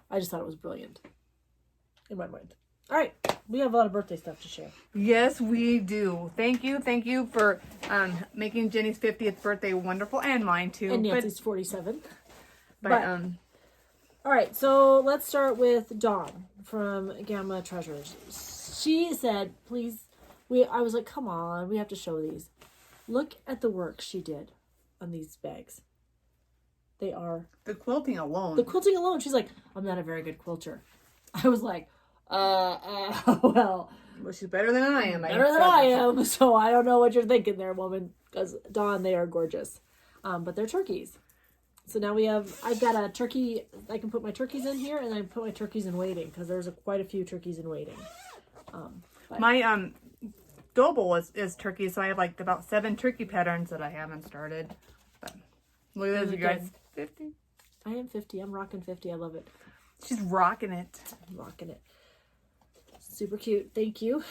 I just thought it was brilliant. In my mind. All right. We have a lot of birthday stuff to share. Yes, we do. Thank you for making Jenny's 50th birthday wonderful, and mine too. And Nancy's 47. But all right, so let's start with Dawn from Gamma Treasures. She said, please, I was like, come on, we have to show these. Look at the work she did on these bags. They are... The quilting alone. The quilting alone. She's like, I'm not a very good quilter. I was like, well, she's better than I am. Better than I am, so I don't know what you're thinking there, woman. Because, Dawn, they are gorgeous. But they're turkeys. So now I've got a turkey, I can put my turkeys in here, and I put my turkeys in waiting, because there's quite a few turkeys in waiting. My gobble is turkey, so I have like about 7 turkey patterns that I haven't started. But look at this, you guys. 50. I am 50. I'm rocking 50. I love it. She's rocking it. I'm rocking it. Super cute. Thank you.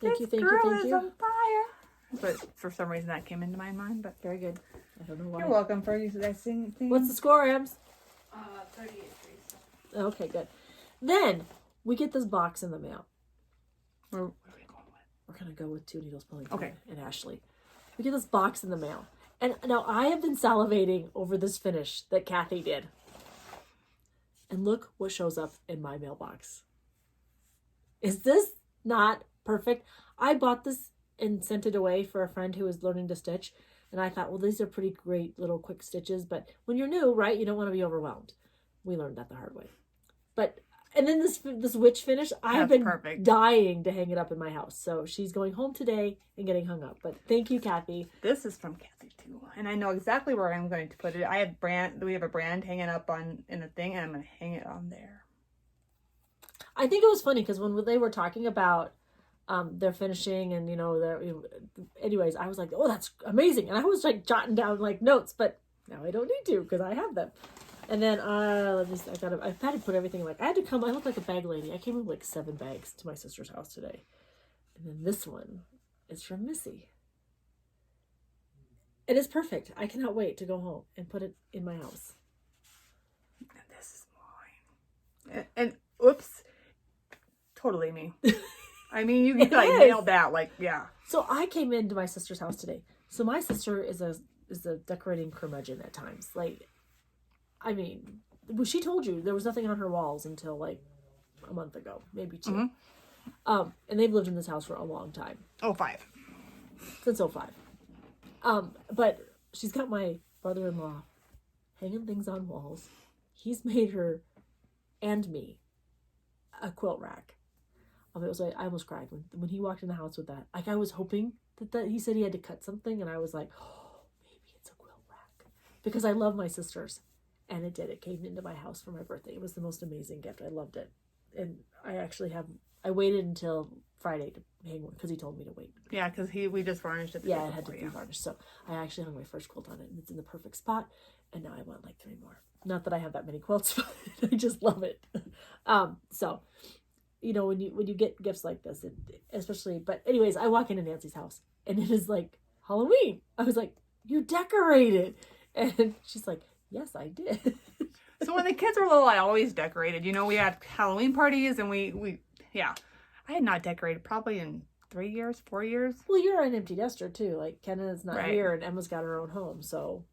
Thank you. On fire. But for some reason that came into my mind, but very good. I don't know why. You're welcome for you that thing. What's the score, Ems? 38 degrees. Okay, good. Then we get this box in the mail. Where are we going with? We're gonna go with Two Needles Pulling Okay. and Ashley. We get this box in the mail. And now I have been salivating over this finish that Kathy did. And look what shows up in my mailbox. Is this not perfect? I bought this and sent it away for a friend who was learning to stitch. And I thought, well, these are pretty great little quick stitches. But when you're new, right, you don't want to be overwhelmed. We learned that the hard way. And then this witch finish, I've been dying to hang it up in my house. So she's going home today and getting hung up. But thank you, Kathy. This is from Kathy too, and I know exactly where I'm going to put it. We have a brand hanging up in the thing, and I'm going to hang it on there. I think it was funny because when they were talking about their finishing and anyways, I was like, oh, that's amazing, and I was like jotting down like notes, but now I don't need to because I have them. And then I had to put everything I look like a bag lady. I came with like 7 bags to my sister's house today. And then this one is from Missy. It is perfect. I cannot wait to go home and put it in my house. And this is mine. And oops, totally me. I mean, you nailed that. Yeah. So I came into my sister's house today. So my sister is a decorating curmudgeon at times. I mean, she told you there was nothing on her walls until a month ago, maybe 2. Mm-hmm. And they've lived in this house for a long time. 05. Since 05. But she's got my brother-in-law hanging things on walls. He's made her and me a quilt rack. It was I almost cried when he walked in the house with that. I was hoping that he said he had to cut something, and I was like, oh, maybe it's a quilt rack. Because I love my sisters. And it did. It came into my house for my birthday. It was the most amazing gift. I loved it. And I waited until Friday to hang one because he told me to wait. Yeah, because we just varnished it. Yeah, it had to be varnished. So I actually hung my first quilt on it, and it's in the perfect spot. And now I want 3 more. Not that I have that many quilts, but I just love it. So, when you get gifts like this, especially, but anyways, I walk into Nancy's house, and it is Halloween. I was like, you decorated. And she's like, yes, I did. So when the kids were little, I always decorated. We had Halloween parties, and I had not decorated probably in 3 years, 4 years. Well, you're an empty nester too. Kenna's not here, and Emma's got her own home, so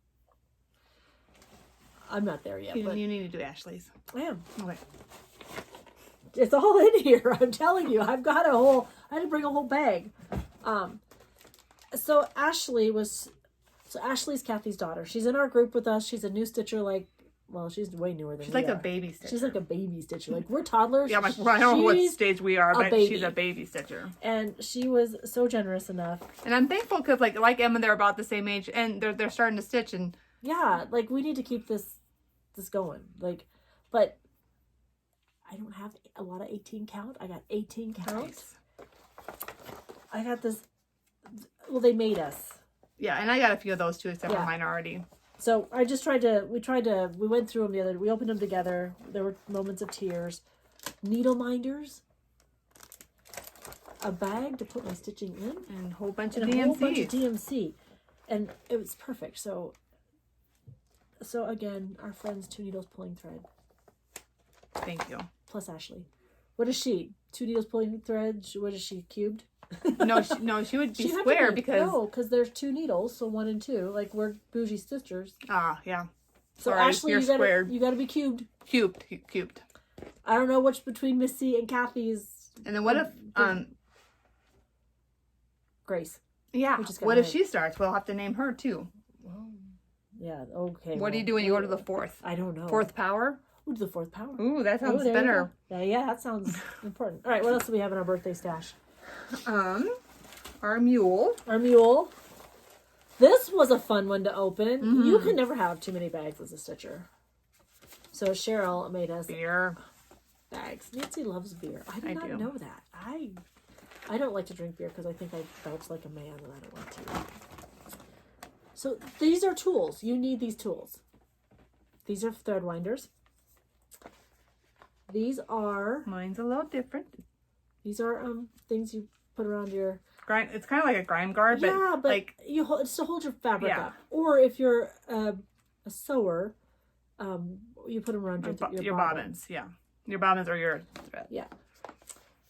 I'm not there yet. You need to do Ashley's. I am. Okay. It's all in here. I'm telling you. I had to bring a whole bag. So Ashley's Kathy's daughter. She's in our group with us. She's a new stitcher. Like, well, she's way newer than She's we like are. a baby stitcher. She's like a baby stitcher. Like, we're toddlers. Yeah, I'm like, well, I don't know what She's stage we are, a but baby. she's a baby stitcher. And she was so generous enough. And I'm thankful because like Emma, they're about the same age, and they're starting to stitch. And Yeah, like we need to keep this going. Like, but I don't have a lot of 18 count. I got 18 count. Nice. I got this. Well, they made us. Yeah, and I got a few of those too, except Yeah. for mine already. So I just we went through them we opened them together. There were moments of tears. Needle minders. A bag to put my stitching in. And a whole bunch of And DMC. a whole bunch of DMC. And it was perfect. So again, our friend's 2 needles pulling thread. Thank you. Plus Ashley. What is she? 2 needles pulling thread. What is she? Cubed? No, she would be She'd have to square be- because no, because there's 2 needles, so 1 and 2. Like we're Bougie Stitchers. yeah. So Sorry, Ashley, you're squared. you gotta be cubed. Cubed. I don't know which between Missy and Kathy's. And then what if Grace. yeah, We just got what if married. she starts? We'll have to name her too. Yeah. Okay. What do you do when you go to the 4th? I don't know. 4th power? Ooh, the 4th power. Ooh, that Oh, sounds there you better. go. Yeah, that sounds important. All right, what else do we have in our birthday stash? Our mule. Our mule. This was a fun one to open. Mm-hmm. You can never have too many bags as a stitcher. So Cheryl made us Beer. bags. Nancy loves beer. I did I not do. know that. I don't like to drink beer because I think I belch like a man and I don't want to. So these are tools. You need these tools. These are thread winders. These are Mine's a little different. things you put around your It's kind of like a grime guard, but, yeah, but like you hold it's to hold your fabric Yeah. up. Or if you're a sewer, you put them around your bobbins. Yeah, your bobbins or your thread. Yeah.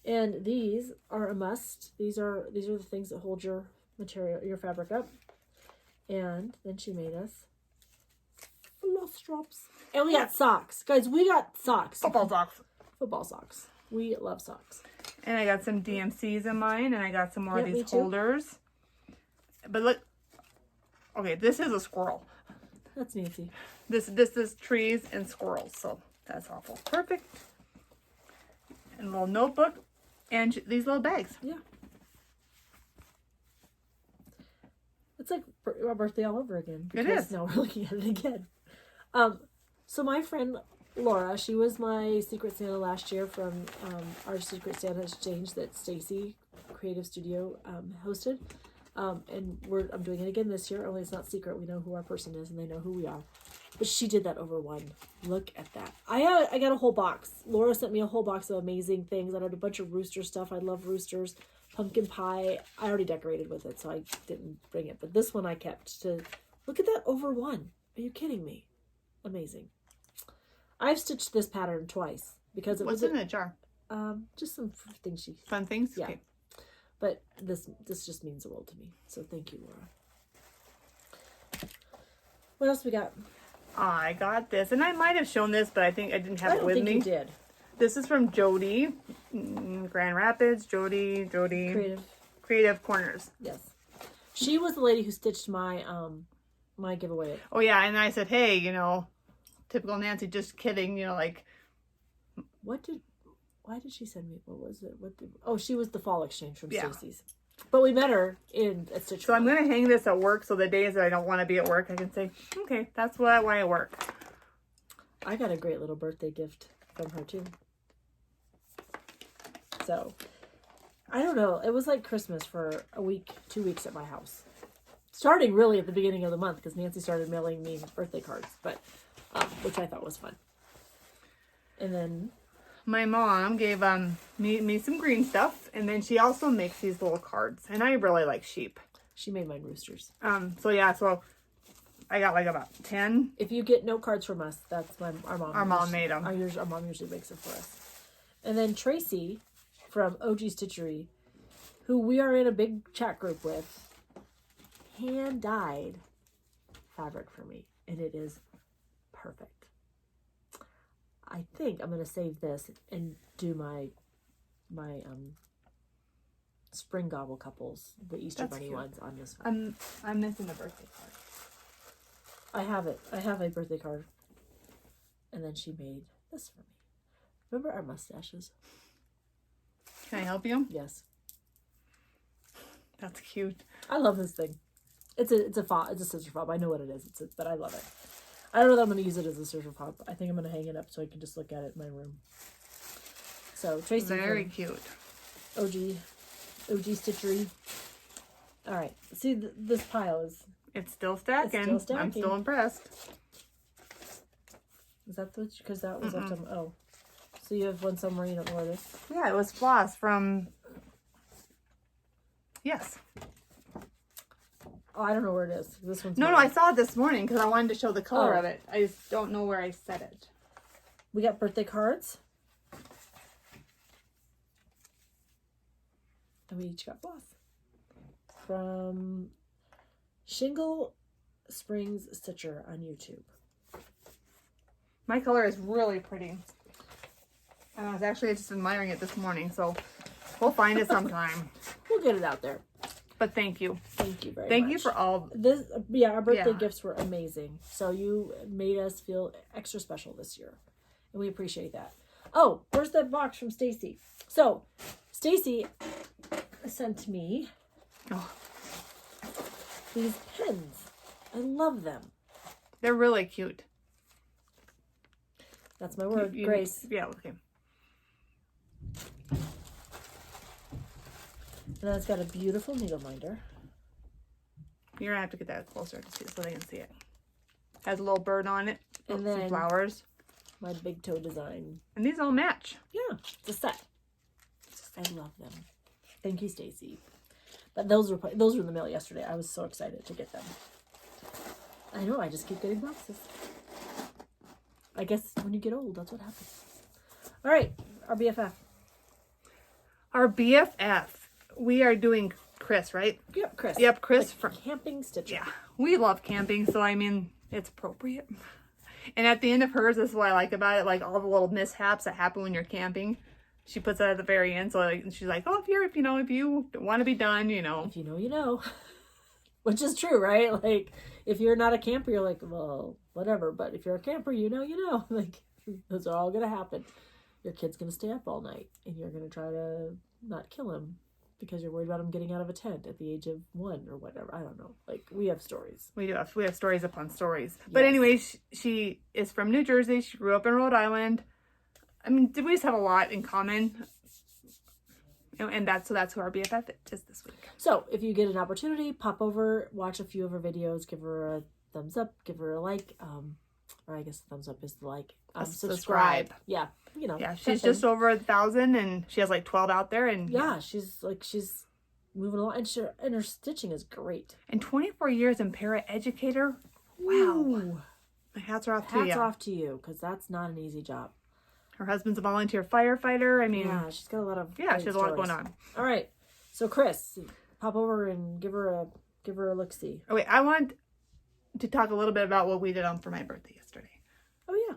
And these are a must. These are the things that hold your material, your fabric up. And then she made us floss drops. And we got socks. Guys, we got socks. Football socks. Football socks. We love socks. And I got some DMCs in mine, and I got some more of Yeah, these me too. holders. But look, okay, this is a squirrel. That's Nancy. This is trees and squirrels, so that's awful. Perfect. And a little notebook, and these little bags. Yeah. It's like our birthday all over again. It Because is. now we're looking at it again. So my friend Laura, she was my Secret Santa last year from our Secret Santa exchange that Stacy Creative Studio hosted. And I'm doing it again this year, only it's not secret. We know who our person is and they know who we are. But she did that over one. Look at that. I got a whole box. Laura sent me a whole box of amazing things. I had a bunch of rooster stuff. I love roosters. Pumpkin pie. I already decorated with it, so I didn't bring it. But this one I kept to look at that over one. Are you kidding me? Amazing. I've stitched this pattern twice because it What's was in the jar? just some things she. Fun things? Yeah. Okay. But this just means the world to me. So thank you, Laura. What else we got? I got this, and I might have shown this, but I think I didn't have I it don't with think me. you did. This is from Jody, Grand Rapids. Jody, Creative Corners. Yes. She was the lady who stitched my my giveaway. Oh yeah, and I said, hey, typical Nancy, just kidding, like. Why did she send me? What was it? She was the fall exchange from Yeah. Stacy's. But we met her at Stitch. So I'm going to hang this at work, so the days that I don't want to be at work, I can say, okay, that's why I work. I got a great little birthday gift from her too. So, I don't know. It was like Christmas for a week, 2 weeks at my house. Starting really at the beginning of the month because Nancy started mailing me birthday cards, but which I thought was fun. And then My mom gave me some green stuff, and then she also makes these little cards, and I really like sheep. she made mine roosters. So I got like about 10. If you get no cards from us, that's our mom. Our mom made them. Our mom usually makes them for us. And then Tracy from OG Stitchery, who we are in a big chat group with, hand dyed fabric for me, and it is perfect. I think I'm going to save this and do my spring gobble couples, the Easter That's bunny cute. ones on this one. I'm missing a birthday card. I have it. I have a birthday card. And then she made this for me. Remember our mustaches? Can I help you? Yes. That's cute. I love this thing. It's a fob. It's a scissor fob. I know what it is. But I love it. I don't know that I'm going to use it as a scissor fob. I think I'm going to hang it up so I can just look at it in my room. So Tracy, Very cute. OG Stitchery. All right. See, this pile is. It's still stacking. It's still stacking. I'm still impressed. Is that the because that was left on? Oh, so you have one somewhere you don't know where it is. Yeah, it was Floss from. Yes. Oh, I don't know where it is. This one's No, mine. I saw it this morning because I wanted to show the color Oh. of it. I just don't know where I set it. We got birthday cards. And we each got Floss. From Shingle Springs Stitcher on YouTube. My color is really pretty. And I was actually just admiring it this morning, so we'll find it sometime. We'll get it out there. But thank you. Thank you very much. Thank you for all. This. Yeah, our birthday Yeah. gifts were amazing. So you made us feel extra special this year. And we appreciate that. Oh, where's that box from Stacy? So, Stacy sent me Oh, these pens. I love them. they're really cute. That's my word, You- Grace. Yeah, okay. And then it's got a beautiful needle minder. You're gonna have to get that closer to see so they can see it. Has a little bird on it. And Some then- flowers. My big toe design. And these all match. Yeah, it's a set. I love them. Thank you, Stacy. But those were in the mail yesterday. I was so excited to get them. I know. I just keep getting boxes. I guess when you get old, that's what happens. All right, our BFF. Our BFF. We are doing Chris, right? Yep, Chris. Yep, Chris The from. Camping Stitcher. Yeah, we love camping, so I mean, it's appropriate. And at the end of hers, this is what I like about it, like all the little mishaps that happen when you're camping. She puts that at the very end, so like, she's like, "Oh, if you want to be done, If you know, you know." Which is true, right? Like, if you're not a camper, you're like, well, whatever. But if you're a camper, you know, you know. Like, those are all gonna happen. Your kid's gonna stay up all night, and you're gonna try to not kill him because you're worried about him getting out of a tent at the age of 1 or whatever. I don't know. Like, we have stories. We have stories upon stories. But Yes. anyways, she is from New Jersey. She grew up in Rhode Island. I mean, we just have a lot in common. And that's who our BFF is this week. So, if you get an opportunity, pop over, watch a few of her videos, give her a thumbs up, give her a like. Or I guess the thumbs up is the like. Subscribe. Yeah, you know. Yeah, that she's thing. just over 1,000, and she has like 12 out there. And Yeah, she's moving along, and her stitching is great. And 24 years in para-educator. Wow. Ooh. My hats are off to Hats you. off to you, because that's not an easy job. Her husband's a volunteer firefighter. I mean, Yeah, she's got a lot of she great has a lot stories. going on. All right, so Chris, pop over and give her a look see. Oh, wait, I want to talk a little bit about what we did for my birthday yesterday. Oh yeah,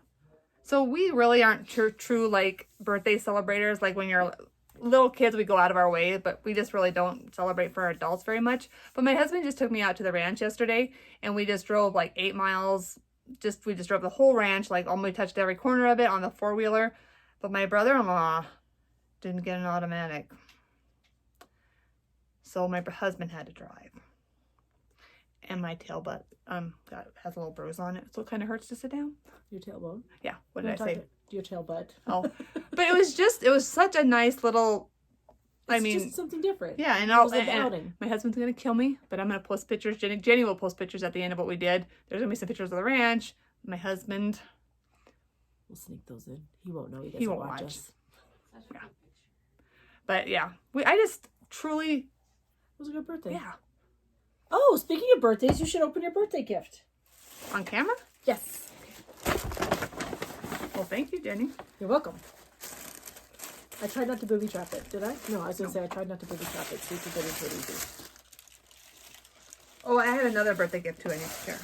So we really aren't true like birthday celebrators. Like when you're little kids, we go out of our way, but we just really don't celebrate for adults very much. But my husband just took me out to the ranch yesterday, and we just drove like 8 miles. We just drove the whole ranch, like almost touched every corner of it on the 4-wheeler. But my brother-in-law didn't get an automatic, so my husband had to drive. And my tail butt has a little bruise on it, so it kind of hurts to sit down. your tailbone. Yeah, what did I say? Your tail butt. Oh, but it was such a nice little. I It's mean, just something different. yeah, and It was like the and outing. my husband's gonna kill me, but I'm gonna post pictures. Jenny will post pictures at the end of what we did. There's gonna be some pictures of the ranch. My husband. We'll sneak those in. He won't know. He doesn't He won't watch watch. us. Such a good picture. But yeah, I just truly, It was a good birthday. yeah, Oh, speaking of birthdays, you should open your birthday gift. on camera. Yes. Well, thank you, Jenny. You're welcome. I tried not to booby trap it, did I? No, I was going to say I tried not to booby trap it so you could get into it easy. Oh, I have another birthday gift too. I need to share.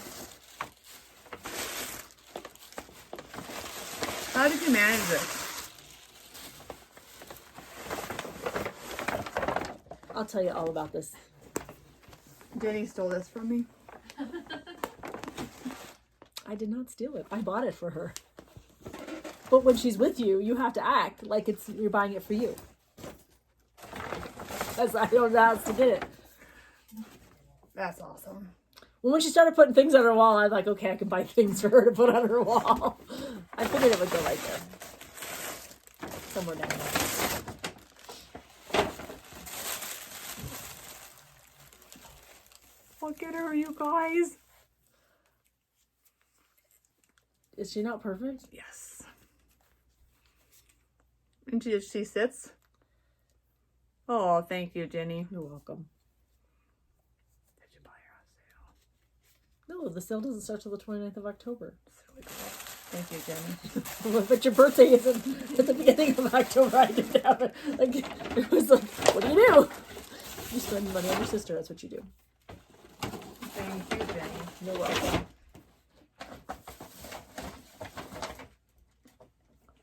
How did you manage this? tell you all about this. Jenny stole this from me. I did not steal it. I bought it for her. But when she's with you, you have to act like you're buying it for you. Because I don't know how else to get it. That's awesome. Well, when she started putting things on her wall, I was like, okay, I can buy things for her to put on her wall. I figured it would go right there. Somewhere down there. Look at her, you guys. Is she not perfect? Yes. And she sits. Oh, thank you, Jenny. You're welcome. Did you buy her on sale? No, the sale doesn't start till the 29th of October. Silly girl. Thank you, Jenny. But your birthday isn't at the beginning of October. I didn't have it. Like, it was like, what do? You spend money on your sister. That's what you do. Thank you, Jenny. You're welcome.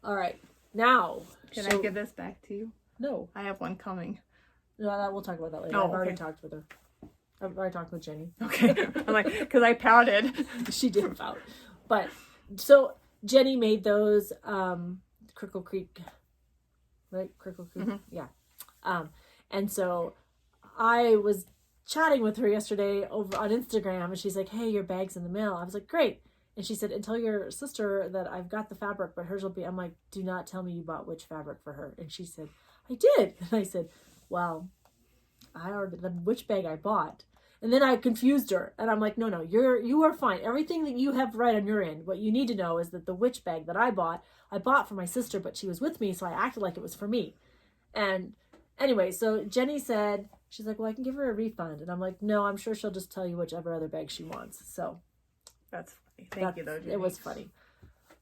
All right. Now. Can I give this back to you? No. I have one coming. No, we'll talk about that later. Oh, I've already okay. talked with her. I've already talked with Jenny. Okay. I'm like, because I pouted. She did pout. But, so, Jenny made those, Crickle Creek, right? Crickle Creek? Mm-hmm. Yeah. And so, I was chatting with her yesterday over on Instagram, and she's like, hey, your bag's in the mail. I was like, great. And she said, and tell your sister that I've got the fabric, but hers will be, I'm like, do not tell me you bought which fabric for her. And she said, I did. And I said, well, I already, which bag I bought. And then I confused her. And I'm like, no, you are fine. Everything that you have right on your end, what you need to know is that the witch bag that I bought for my sister, but she was with me, so I acted like it was for me. And anyway, so Jenny said, she's like, well, I can give her a refund. And I'm like, no, I'm sure she'll just tell you whichever other bag she wants. So That's funny. Thank you, though, Judy. it was funny.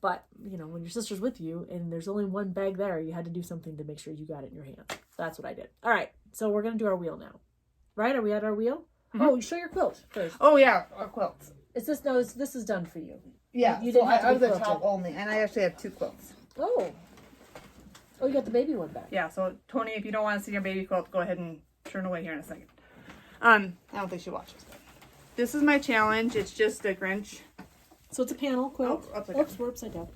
But, you know, when your sister's with you and there's only one bag there, you had to do something to make sure you got it in your hand. That's what I did. All right. So we're going to do our wheel now. Right? Are we at our wheel? Mm-hmm. Oh, show your quilt first. Oh, yeah. Our quilts. Is this, this is done for you. Yeah. You didn't have to I be was a quilted. top only, and I actually have 2 quilts. Oh, you got the baby one back. Yeah, so Tony, if you don't want to see your baby quilt, go ahead and turn away here in a second. I don't think she watches. But this is my challenge. It's just a Grinch. So it's a panel quilt. Oh, upside down. Oops, we're upside down.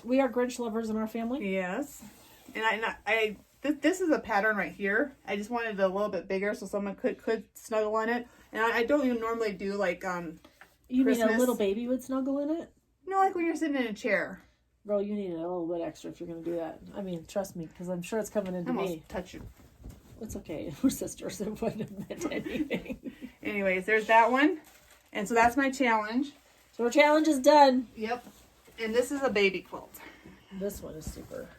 We are Grinch lovers in our family. Yes. And this is a pattern right here. I just wanted it a little bit bigger so someone could snuggle on it. And I don't even normally do like You Christmas. mean a little baby would snuggle in it? No, like when you're sitting in a chair. Girl, you need a little bit extra if you're going to do that. I mean, trust me, because I'm sure it's coming into I almost me. touch you. It's okay. We're sisters. It wouldn't have meant anything. Anyways, there's that one. And so that's my challenge. So our challenge is done. Yep. And this is a baby quilt. This one is super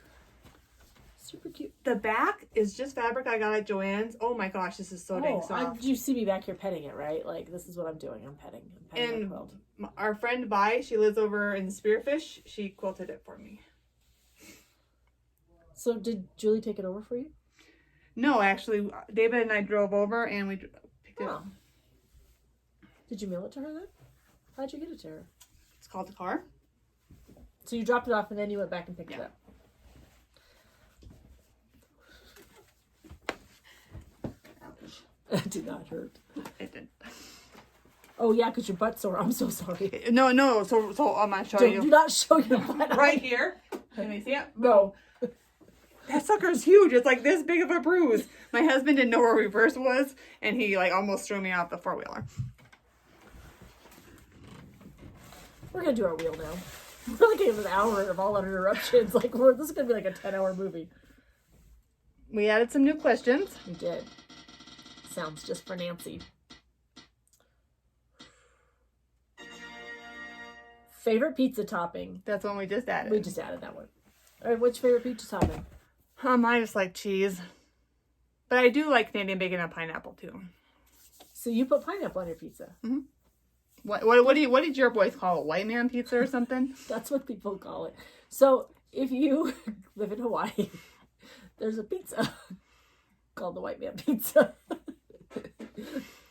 cute. The back is just fabric I got at Joann's. Oh my gosh, this is so dang soft. You see me back here petting it, right? Like, this is what I'm doing. I'm petting And the quilt. Our friend Bai, she lives over in Spearfish. She quilted it for me. So did Julie take it over for you? No, actually, David and I drove over and we picked it up. Did you mail it to her then? How'd you get it to her? It's called the car. So you dropped it off and then you went back and picked it up. Ouch. That did not hurt. It did. Oh yeah, because your butt's sore. I'm so sorry. No. So I'm gonna show you. Do not show your butt. Right here. Can you see it? No. That sucker's huge. It's like this big of a bruise. My husband didn't know where reverse was, and he like almost threw me off the 4-wheeler. We're gonna do our wheel now. We're like an hour of all uninterruptions. Like this is gonna be like a 10-hour movie. We added some new questions. We did. Sounds just for Nancy. Favorite pizza topping? That's one we just added. We just added that one. All right, what's your favorite pizza topping? I just like cheese. But I do like Canadian bacon and pineapple too. So you put pineapple on your pizza? Mm-hmm. What did your boys call it? White man pizza or something? That's what people call it. So if you live in Hawaii, there's a pizza called the white man pizza.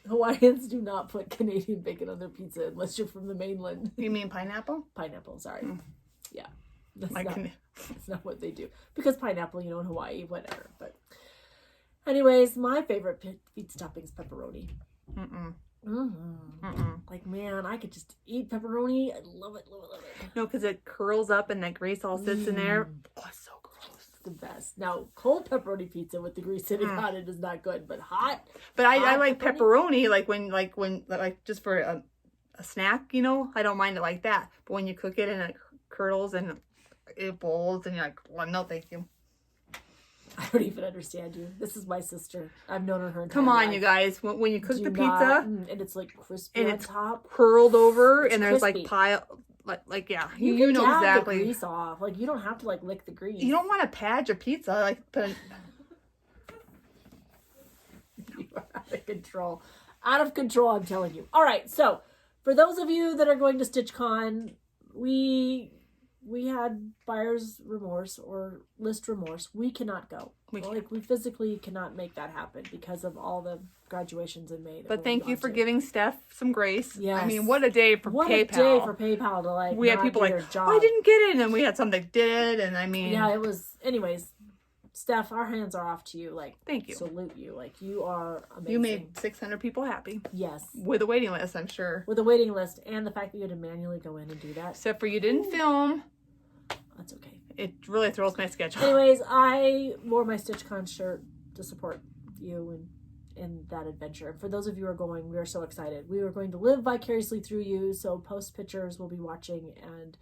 Hawaiians do not put Canadian bacon on their pizza unless you're from the mainland. You mean pineapple? Pineapple, sorry. Yeah. That's Like not what they do. Because pineapple, in Hawaii, whatever. But Anyways, my favorite pizza topping is pepperoni. Mm-mm. Like, man, I could just eat pepperoni. I love it, love it, love it. No, because it curls up and that grease all sits in there. Oh, it's so gross. It's the best. Now, cold pepperoni pizza with the grease sitting on it is not good, but hot. But I hot like pepperoni, like when just for a snack, you know. I don't mind it like that. But when you cook it and it curdles and it bowls, and you're like, well, no, thank you. I don't even understand you. This is my sister. I've known her entire Come on, life. you guys. When you cook the pizza and it's like crispy and on it's top, curled over, It's and there's crispy. like pile, like yeah, you you can know dab exactly. the grease off. Like, you don't have to like lick the grease. You don't want to pad your pizza, like put. You are out of control. Out of control, I'm telling you. All right, so for those of you that are going to StitchCon, we had buyer's remorse or list remorse. We cannot go. We physically cannot make that happen because of all the graduations in May. But thank you for giving Steph some grace. Yes. I mean, what a day for what PayPal. a day for PayPal to like. We had not people do like, their job. oh, I didn't get it, and then we had some that did, and I mean, Yeah, it was. Anyways, Steph, our hands are off to you. Like, thank you. Salute you. Like, you are amazing. You made 600 people happy. Yes. With a waiting list, I'm sure. With a waiting list, and the fact that you had to manually go in and do that. Except for you didn't film. That's okay. It really throws my schedule. Anyways, I wore my StitchCon shirt to support you and in that adventure. And for those of you who are going, we are so excited. We are going to live vicariously through you. So post pictures, we'll be watching, and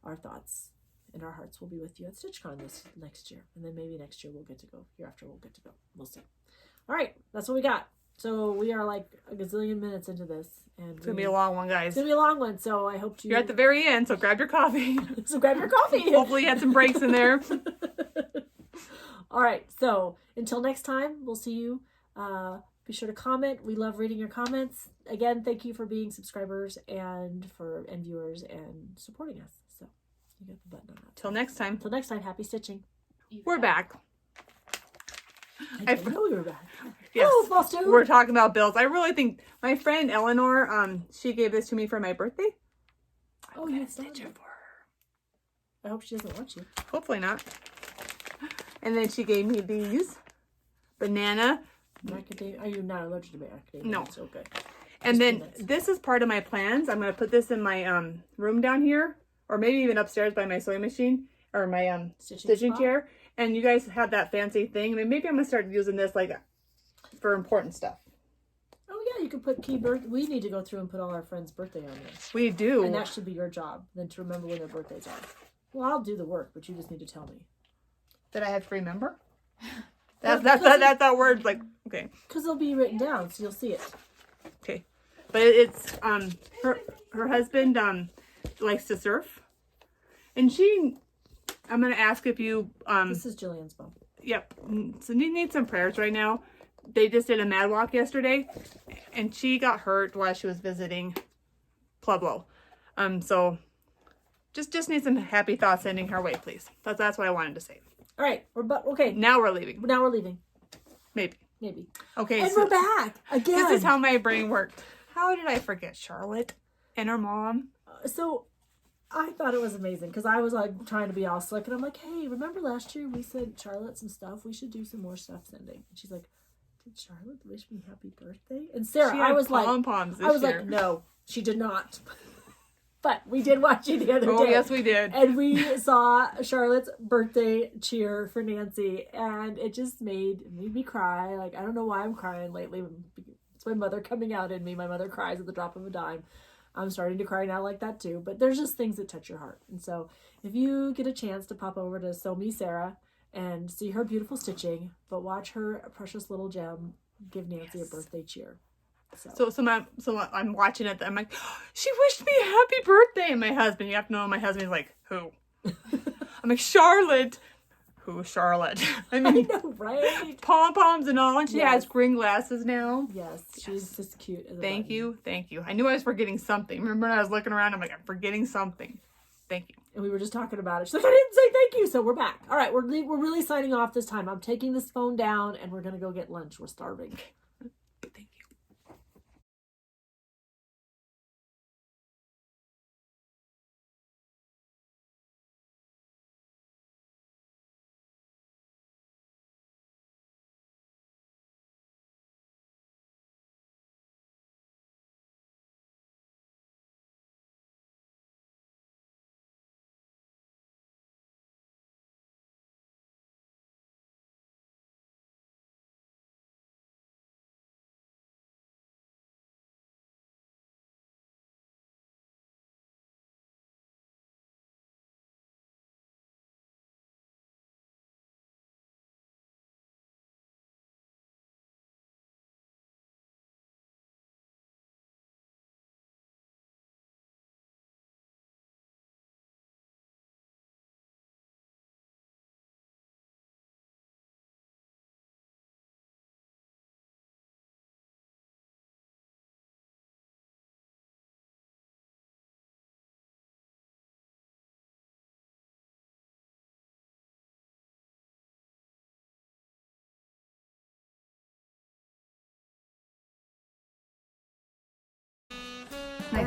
our thoughts and our hearts will be with you at StitchCon this next year. And then maybe next year we'll get to go. Year after we'll get to go. We'll see. All right, that's what we got. So we are like a gazillion minutes into this, and It's gonna be a long one, guys. It's gonna be a long one. So I hope You're at the very end, so grab your coffee. So grab your coffee. Hopefully you had some breaks in there. All right. So until next time, we'll see you. Be sure to comment. We love reading your comments. Again, thank you for being subscribers and viewers and supporting us. So you got the button on that. Till next time. Until next time, happy stitching. We're back. I didn't know we were back. Yes. Oh, Flosstube. We're talking about bills. I really think my friend Eleanor, she gave this to me for my birthday. Oh, you stitch it for her. I hope she doesn't want you. Hopefully not. And then she gave me these banana. Macadamia. Are you not allergic to macadamia? No. So good. And Just then peanuts. this is part of my plans. I'm going to put this in my room down here, or maybe even upstairs by my sewing machine or my stitching spot? chair. And you guys have that fancy thing. I mean, maybe I'm going to start using this like for important stuff. Oh yeah, you could put key birth. We need to go through and put all our friends' birthday on there. We do. And that should be your job, then to remember when their birthdays are. Well, I'll do the work, but you just need to tell me. That I have to remember? That's that word, like, okay. Because they'll be written down, so you'll see it. Okay. But it's, her husband, likes to surf. And I'm going to ask if you, This is Jillian's mom. Yep. So you need some prayers right now. They just did a mad walk yesterday, and she got hurt while she was visiting Pueblo. So just need some happy thoughts sending her way, please. That's what I wanted to say. All right, okay. Now we're leaving. Now we're leaving. Maybe. Okay. And so we're back again. this is how my brain worked. How did I forget Charlotte and her mom? So I thought it was amazing because I was like trying to be all slick, and I'm like, hey, remember last year we sent Charlotte some stuff? We should do some more stuff sending. And she's like, did Charlotte wish me happy birthday? And Sarah, She had I was like, pom-poms this year. no, she did not. But we did watch you the other day. Oh, yes, we did. And we saw Charlotte's birthday cheer for Nancy, and it just made me cry. Like, I don't know why I'm crying lately. It's my mother coming out in me. My mother cries at the drop of a dime. I'm starting to cry now like that too. But there's just things that touch your heart. And so if you get a chance to pop over to Sew Me Sarah and see her beautiful stitching, but watch her precious little gem give Nancy a birthday cheer. So I'm watching it. I'm like, oh, she wished me a happy birthday. And my husband, you have to know, my husband's like, who? I'm like, Charlotte. Who, Charlotte? I mean, I know, right? Pom-poms and all. And she Yes. has green glasses now. Yes, she's just cute. As a Thank button. you. I knew I was forgetting something. Remember when I was looking around? I'm like, I'm forgetting something. Thank you. And we were just talking about it. She's like, I didn't say thank you. So we're back. All right, we're really signing off this time. I'm taking this phone down, and we're going to go get lunch. We're starving. Thank you.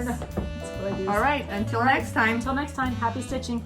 don't know. That's what I do. All right. Until next time. Until next time, happy stitching.